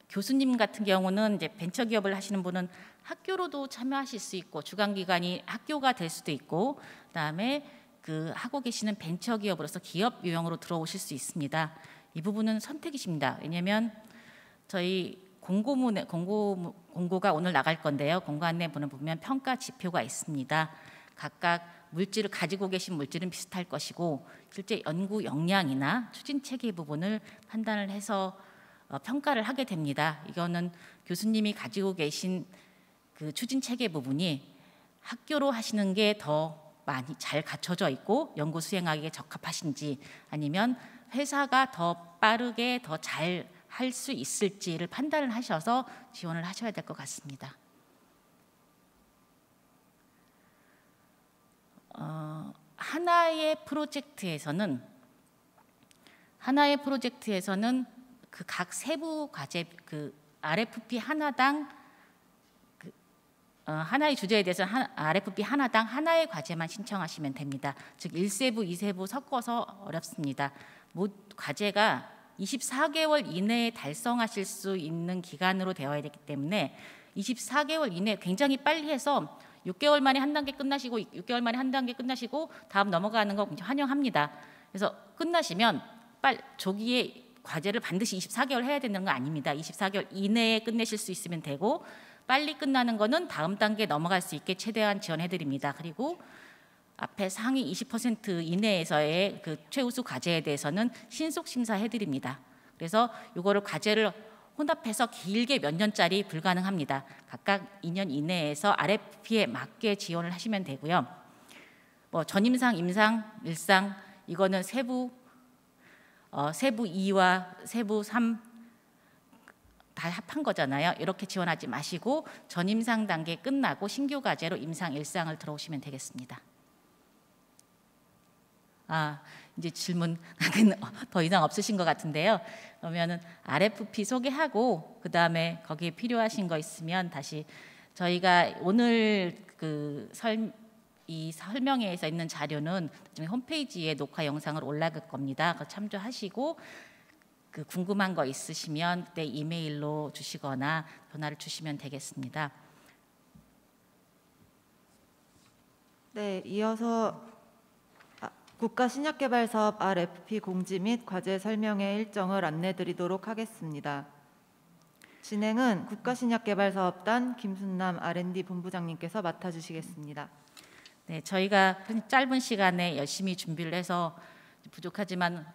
교수님 같은 경우는 이제 벤처 기업을 하시는 분은 학교로도 참여하실 수 있고, 주관 기관이 학교가 될 수도 있고, 그다음에 그 하고 계시는 벤처 기업으로서 기업 유형으로 들어오실 수 있습니다. 이 부분은 선택이십니다. 왜냐하면 저희 공고가 오늘 나갈 건데요. 공고 안내 보면 평가 지표가 있습니다. 각각 물질을 가지고 계신 물질은 비슷할 것이고, 실제 연구 역량이나 추진 체계 부분을 판단을 해서 평가를 하게 됩니다. 이거는 교수님이 가지고 계신 그 추진 체계 부분이 학교로 하시는 게 더 많이 잘 갖춰져 있고 연구 수행하기에 적합하신지, 아니면 회사가 더 빠르게 더 잘 할 수 있을지를 판단을 하셔서 지원을 하셔야 될 것 같습니다. 하나의 프로젝트에서는 그 각 세부 과제, 그 RFP 하나당 하나의 주제에 대해서 RFP 하나당 하나의 과제만 신청하시면 됩니다. 즉 1세부, 2세부 섞어서 어렵습니다. 과제가 24개월 이내에 달성하실 수 있는 기간으로 되어야 되기 때문에 24개월 이내 굉장히 빨리 해서 6개월 만에 한 단계 끝나시고 6개월 만에 한 단계 끝나시고 다음 넘어가는 거 환영합니다. 그래서 끝나시면 조기에 과제를 반드시 24개월 해야 되는 거 아닙니다. 24개월 이내에 끝내실 수 있으면 되고, 빨리 끝나는 거는 다음 단계에 넘어갈 수 있게 최대한 지원해드립니다. 그리고 앞에 상위 20% 이내에서의 그 최우수 과제에 대해서는 신속 심사해드립니다. 그래서 이거를 과제를 혼합해서 길게 몇 년짜리 불가능합니다. 각각 2년 이내에서 RFP에 맞게 지원을 하시면 되고요. 뭐 전임상, 임상, 일상 이거는 세부 2와 세부 3 다 합한 거잖아요. 이렇게 지원하지 마시고 전임상 단계 끝나고 신규 과제로 임상, 일상을 들어오시면 되겠습니다. 이제 질문 더 이상 없으신 것 같은데요. 그러면은 RFP 소개하고 그 다음에 거기에 필요하신 거 있으면 다시 저희가 오늘 이 설명회에서 있는 자료는 홈페이지에 녹화 영상을 올라갈 겁니다. 그거 참조하시고 궁금한 거 있으시면 그때 이메일로 주시거나 전화를 주시면 되겠습니다. 네, 이어서 국가신약개발사업 RFP 공지 및 과제 설명회 일정을 안내드리도록 하겠습니다. 진행은 국가신약개발사업단 김순남 R&D 본부장님께서 맡아주시겠습니다. 네, 저희가 짧은 시간에 열심히 준비를 해서 부족하지만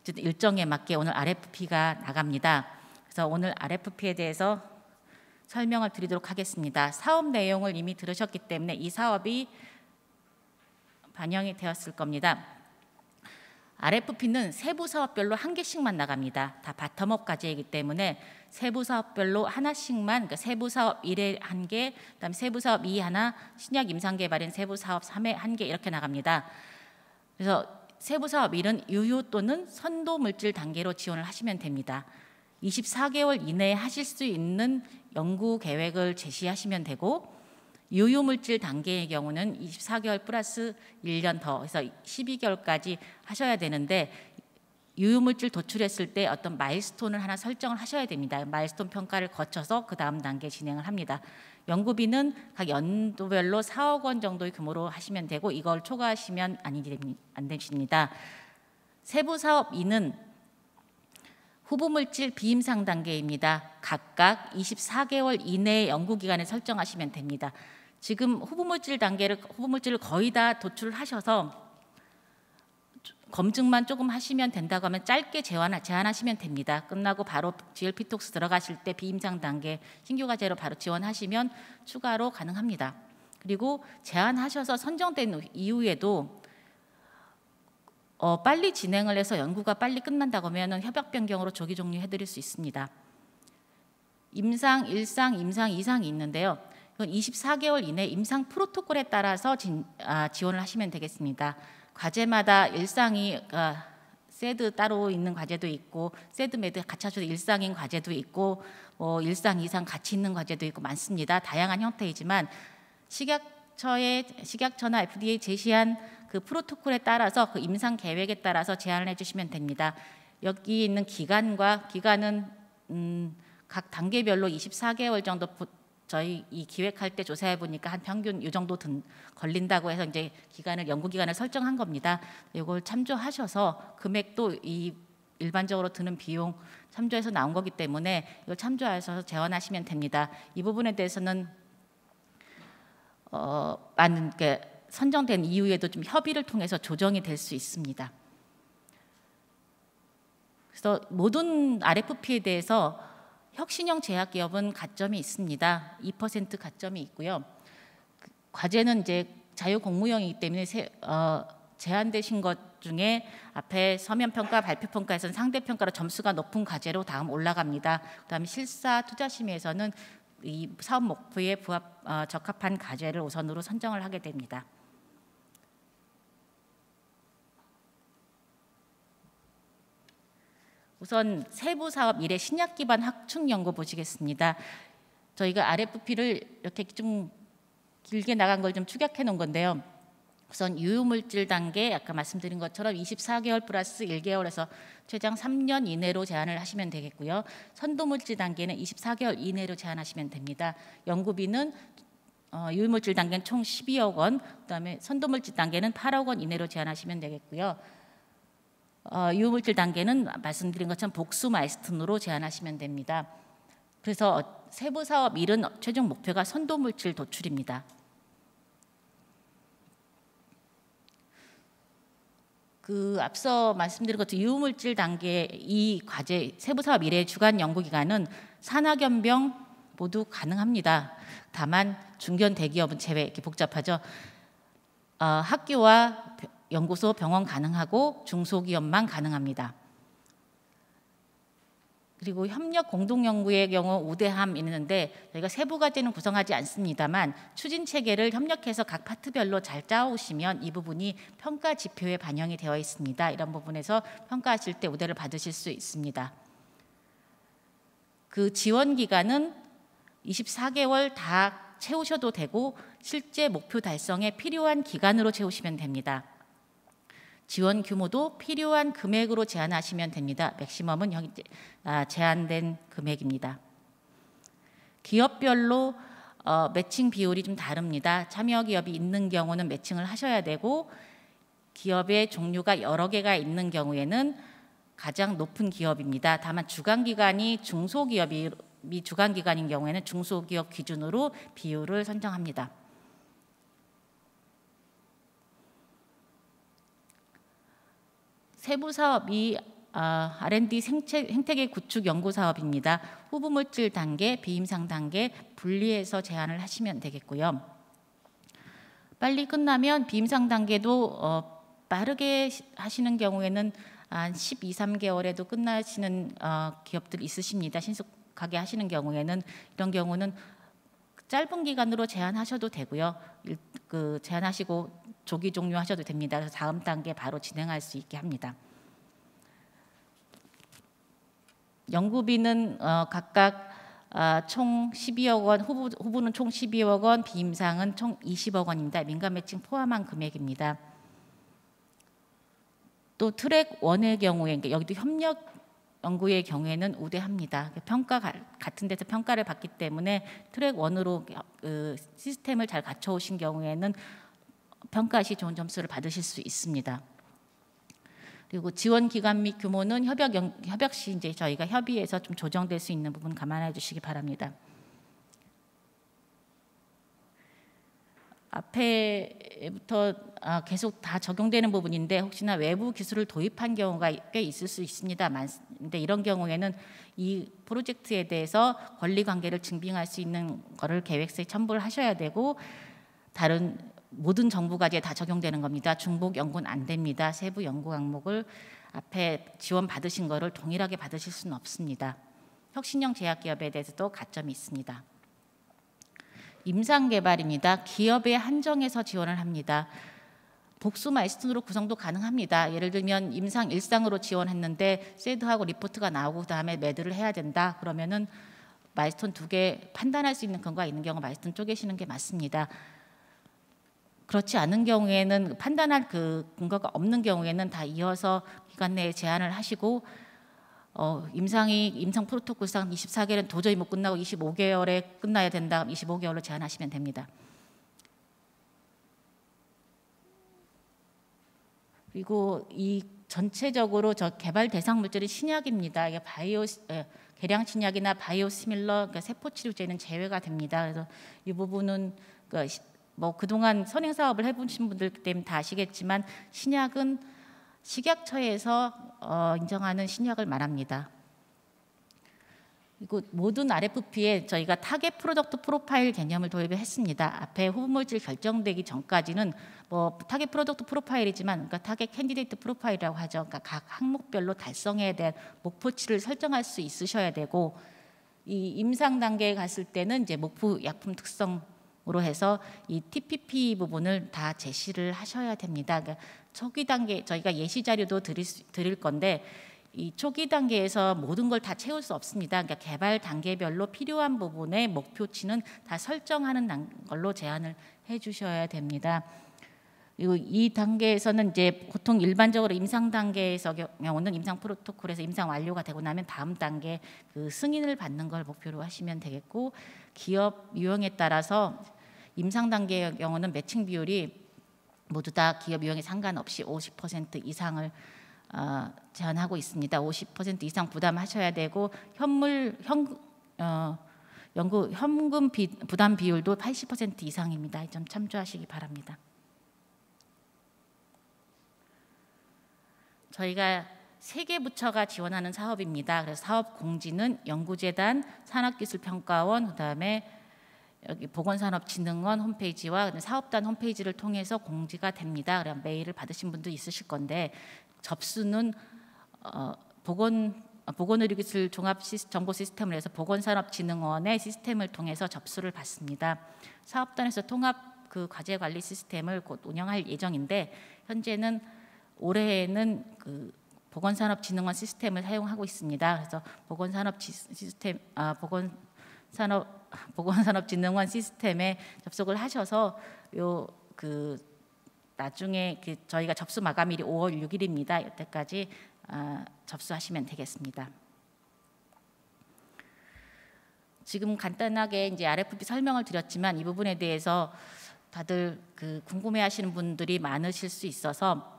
어쨌든 일정에 맞게 오늘 RFP가 나갑니다. 그래서 오늘 RFP에 대해서 설명을 드리도록 하겠습니다. 사업 내용을 이미 들으셨기 때문에 이 사업이 반영이 되었을 겁니다. RFP는 세부 사업별로 한 개씩만 나갑니다. 다 바텀업 과제이기 때문에 세부 사업별로 하나씩만, 그러니까 세부 사업 1에 한 개, 그다음 세부 사업 2 하나, 신약 임상 개발인 세부 사업 3에 한 개 이렇게 나갑니다. 그래서 세부 사업 1은 유효 또는 선도 물질 단계로 지원을 하시면 됩니다. 24개월 이내에 하실 수 있는 연구 계획을 제시하시면 되고, 유효 물질 단계의 경우는 24개월 플러스 1년 더 해서 12개월까지 하셔야 되는데, 유효 물질 도출했을 때 어떤 마일스톤을 하나 설정을 하셔야 됩니다. 마일스톤 평가를 거쳐서 그 다음 단계 진행을 합니다. 연구비는 각 연도별로 4억 원 정도의 규모로 하시면 되고, 이걸 초과하시면 안 되십니다. 세부 사업 2는 후보물질 비임상 단계입니다. 각각 24개월 이내의 연구기간을 설정하시면 됩니다. 지금 후보물질을 거의 다 도출하셔서 검증만 조금 하시면 된다고 하면 짧게 제한하시면 됩니다. 끝나고 바로 GLP-TOX 들어가실 때 비임상 단계 신규 과제로 바로 지원하시면 추가로 가능합니다. 그리고 제한하셔서 선정된 이후에도 빨리 진행을 해서 연구가 빨리 끝난다고 하면 협약 변경으로 조기 종료해드릴 수 있습니다. 임상 1상, 임상 2상이 있는데요. 이건 24개월 이내 임상 프로토콜에 따라서 지원을 하시면 되겠습니다. 과제마다 일상이 세드 따로 있는 과제도 있고 세드 매드 같이 하셔서 일상인 과제도 있고 일상 이상 같이 있는 과제도 있고 많습니다. 다양한 형태이지만 식약처나 FDA 제시한 그 프로토콜에 따라서 그 임상 계획에 따라서 제안을 해주시면 됩니다. 여기 있는 기간은 각 단계별로 24개월 정도 저희 이 기획할 때 조사해 보니까 한 평균 이 정도 걸린다고 해서 이제 연구 기간을 설정한 겁니다. 이걸 참조하셔서 금액도 이 일반적으로 드는 비용 참조해서 나온 거기 때문에 이걸 참조하셔서 제안하시면 됩니다. 이 부분에 대해서는 선정된 이후에도 좀 협의를 통해서 조정이 될 수 있습니다. 그래서 모든 RFP에 대해서 혁신형 제약기업은 가점이 있습니다. 2% 가점이 있고요. 과제는 이제 자유공무형이기 때문에 제한되신 것 중에 앞에 서면평가, 발표평가에서는 상대평가로 점수가 높은 과제로 다음 올라갑니다. 그다음에 실사 투자심의에서는 이 사업 목표에 적합한 과제를 우선으로 선정을 하게 됩니다. 우선 세부 사업 1의 신약 기반 확충 연구 보시겠습니다. 저희가 RFP를 이렇게 좀 길게 나간 걸 좀 축약해 놓은 건데요. 우선 유효물질 단계 아까 말씀드린 것처럼 24개월 플러스 1개월에서 최장 3년 이내로 제한을 하시면 되겠고요. 선도물질 단계는 24개월 이내로 제한하시면 됩니다. 연구비는 유효물질 단계는 총 12억 원, 그다음에 선도물질 단계는 8억 원 이내로 제한하시면 되겠고요. 유효물질 단계는 말씀드린 것처럼 복수 마일스톤으로 제한하시면 됩니다. 그래서 세부 사업 1은 최종 목표가 선도물질 도출입니다. 앞서 말씀드린 것처럼 유효물질 단계 이 과제 세부 사업 1의 주간 연구 기간은 산하견병 모두 가능합니다. 다만 중견 대기업은 제외, 이렇게 복잡하죠. 학교와 연구소, 병원 가능하고 중소기업만 가능합니다. 그리고 협력 공동연구의 경우 우대함이 있는데 저희가 세부 과제는 구성하지 않습니다만 추진 체계를 협력해서 각 파트별로 잘 짜오시면 이 부분이 평가 지표에 반영이 되어 있습니다. 이런 부분에서 평가하실 때 우대를 받으실 수 있습니다. 그 지원 기간은 24개월 다 채우셔도 되고 실제 목표 달성에 필요한 기간으로 채우시면 됩니다. 지원 규모도 필요한 금액으로 제한하시면 됩니다. 맥시멈은 제한된 금액입니다. 기업별로 매칭 비율이 좀 다릅니다. 참여 기업이 있는 경우는 매칭을 하셔야 되고 기업의 종류가 여러 개가 있는 경우에는 가장 높은 기업입니다. 다만 주관기관이 중소기업이 주관기관인 경우에는 중소기업 기준으로 비율을 선정합니다. 세부 사업이 R&D 생태계 구축 연구 사업입니다. 후보물질 단계, 비임상 단계 분리해서 제안을 하시면 되겠고요. 빨리 끝나면 비임상 단계도 빠르게 하시는 경우에는 한 12, 13개월에도 끝나시는 기업들 있으십니다. 신속하게 하시는 경우에는 이런 경우는 짧은 기간으로 제한하셔도 되고요. 제한하시고 조기 종료하셔도 됩니다. 그래서 다음 단계 바로 진행할 수 있게 합니다. 연구비는 각각 총 12억 원, 후보는 총 12억 원, 비임상은 총 20억 원입니다. 민간 매칭 포함한 금액입니다. 또 트랙 1의 경우에 여기도 협력 연구의 경우에는 우대합니다. 평가 같은 데서 평가를 받기 때문에 트랙 1으로 시스템을 잘 갖춰오신 경우에는 평가 시 좋은 점수를 받으실 수 있습니다. 그리고 지원 기간 및 규모는 협약 시 이제 저희가 협의해서 좀 조정될 수 있는 부분 감안해 주시기 바랍니다. 앞에부터 계속 다 적용되는 부분인데 혹시나 외부 기술을 도입한 경우가 꽤 있을 수 있습니다. 근데 이런 경우에는 이 프로젝트에 대해서 권리 관계를 증빙할 수 있는 거를 계획서에 첨부를 하셔야 되고 다른 모든 정부 과제에 다 적용되는 겁니다. 중복 연구는 안 됩니다. 세부 연구 항목을 앞에 지원 받으신 거를 동일하게 받으실 수는 없습니다. 혁신형 제약기업에 대해서도 가점이 있습니다. 임상개발입니다. 기업에 한정해서 지원을 합니다. 복수 마일스톤으로 구성도 가능합니다. 예를 들면 임상 1상으로 지원했는데 세드하고 리포트가 나오고 그다음에 매드를 해야 된다. 그러면은 마일스톤 2개 판단할 수 있는 근거가 있는 경우 마일스톤 쪼개시는 게 맞습니다. 그렇지 않은 경우에는 판단할 그 근거가 없는 경우에는 다 이어서 기간 내에 제한을 하시고 임상 프로토콜상 24개월은 도저히 못 끝나고 25개월에 끝나야 된다. 25개월로 제한하시면 됩니다. 그리고 이 전체적으로 저 개발 대상 물질은 신약입니다. 이게 계량 신약이나 바이오시밀러, 그러니까 세포 치료제는 제외가 됩니다. 그래서 이 부분은 뭐 그동안 선행 사업을 해보신 분들 때문에 다 아시겠지만 신약은 식약처에서 인정하는 신약을 말합니다. 그리고 모든 RFP에 저희가 타겟 프로덕트 프로파일 개념을 도입을 했습니다. 앞에 후보물질 결정되기 전까지는 뭐 타겟 프로덕트 프로파일이지만 그러니까 타겟 캔디데이트 프로파일이라고 하죠. 그러니까 각 항목별로 달성해야 될 목표치를 설정할 수 있으셔야 되고 이 임상 단계에 갔을 때는 이제 목표 약품 특성으로 해서 이 TPP 부분을 다 제시를 하셔야 됩니다. 그러니까 초기 단계 저희가 예시 자료도 드릴 건데 이 초기 단계에서 모든 걸 다 채울 수 없습니다. 그러니까 개발 단계별로 필요한 부분의 목표치는 다 설정하는 걸로 제안을 해주셔야 됩니다. 그리고 이 단계에서는 이제 보통 일반적으로 임상 단계에서 경우는 임상 프로토콜에서 임상 완료가 되고 나면 다음 단계 그 승인을 받는 걸 목표로 하시면 되겠고 기업 유형에 따라서 임상 단계의 경우는 매칭 비율이 모두 다 기업 유형에 상관없이 50% 이상을 제한하고 있습니다. 50% 이상 부담하셔야 되고 현금 부담 비율도 80% 이상입니다. 이 점 참조하시기 바랍니다. 저희가 3개 부처가 지원하는 사업입니다. 그래서 사업 공지는 연구재단, 산학기술평가원, 그다음에 여기 보건산업진흥원 홈페이지와 사업단 홈페이지를 통해서 공지가 됩니다. 그럼 메일을 받으신 분도 있으실 건데 접수는 보건의료기술 종합정보 시스템을 해서 보건산업진흥원의 시스템을 통해서 접수를 받습니다. 사업단에서 통합 그 과제관리 시스템을 곧 운영할 예정인데 현재는 올해에는 그 보건산업진흥원 시스템을 사용하고 있습니다. 그래서 보건산업진흥원 시스템에 접속을 하셔서 나중에 저희가 접수 마감일이 5월 6일입니다. 이때까지 접수하시면 되겠습니다. 지금 간단하게 이제 RFP 설명을 드렸지만 이 부분에 대해서 다들 궁금해하시는 분들이 많으실 수 있어서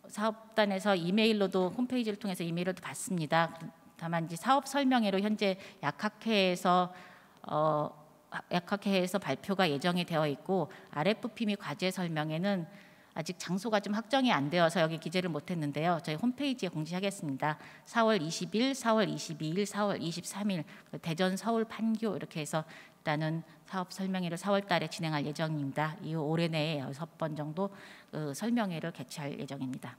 사업단에서 이메일로도 홈페이지를 통해서 이메일로도 받습니다. 다만 이제 사업 설명회로 현재 약학회에서 발표가 예정이 되어 있고 RFP 및 과제 설명회는 아직 장소가 좀 확정이 안 되어서 여기 기재를 못했는데요. 저희 홈페이지에 공지하겠습니다. 4월 20일, 4월 22일, 4월 23일 대전, 서울, 판교 이렇게 해서 일단은 사업 설명회를 4월 달에 진행할 예정입니다. 이후 올해 내에 6번 정도 설명회를 개최할 예정입니다.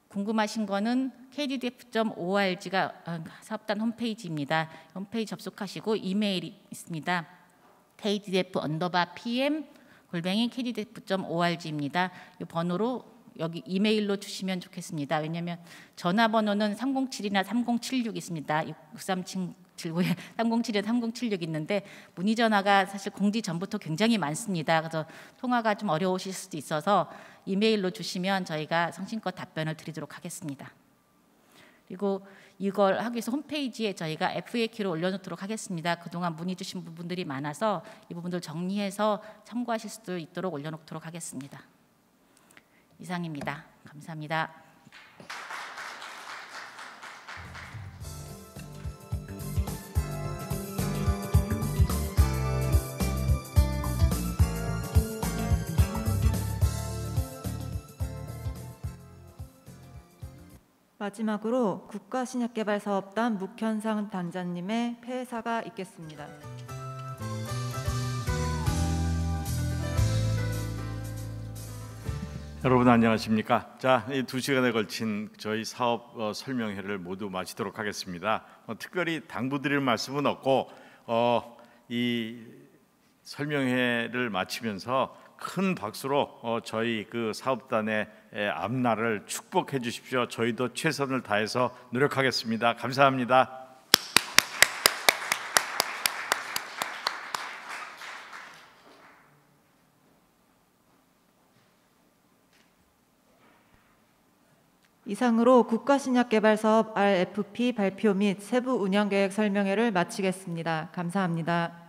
궁금하신 거는 kddf.org가 사업단 홈페이지입니다. 홈페이지 접속하시고 이메일이 있습니다. kddf_pm@kddf.org입니다. 이 번호로 여기 이메일로 주시면 좋겠습니다. 왜냐하면 전화번호는 307이나 3076 있습니다. 6379에 3072, 3076 있는데 문의 전화가 사실 공지 전부터 굉장히 많습니다. 그래서 통화가 좀 어려우실 수도 있어서 이메일로 주시면 저희가 성심껏 답변을 드리도록 하겠습니다. 그리고 이걸 하기 위해서 홈페이지에 저희가 FAQ를 올려놓도록 하겠습니다. 그동안 문의 주신 부분들이 많아서 이 부분들 정리해서 참고하실 수 있도록 올려놓도록 하겠습니다. 이상입니다. 감사합니다. 마지막으로 국가신약개발사업단 묵현상 단장님의 폐사가 있겠습니다. 여러분 안녕하십니까? 자, 이 2시간에 걸친 저희 사업 설명회를 모두 마치도록 하겠습니다. 특별히 당부드릴 말씀은 없고 이 설명회를 마치면서 큰 박수로 저희 그 사업단의 앞날을 축복해 주십시오. 저희도 최선을 다해서 노력하겠습니다. 감사합니다. 이상으로 국가신약개발사업 RFP 발표 및 세부 운영계획 설명회를 마치겠습니다. 감사합니다.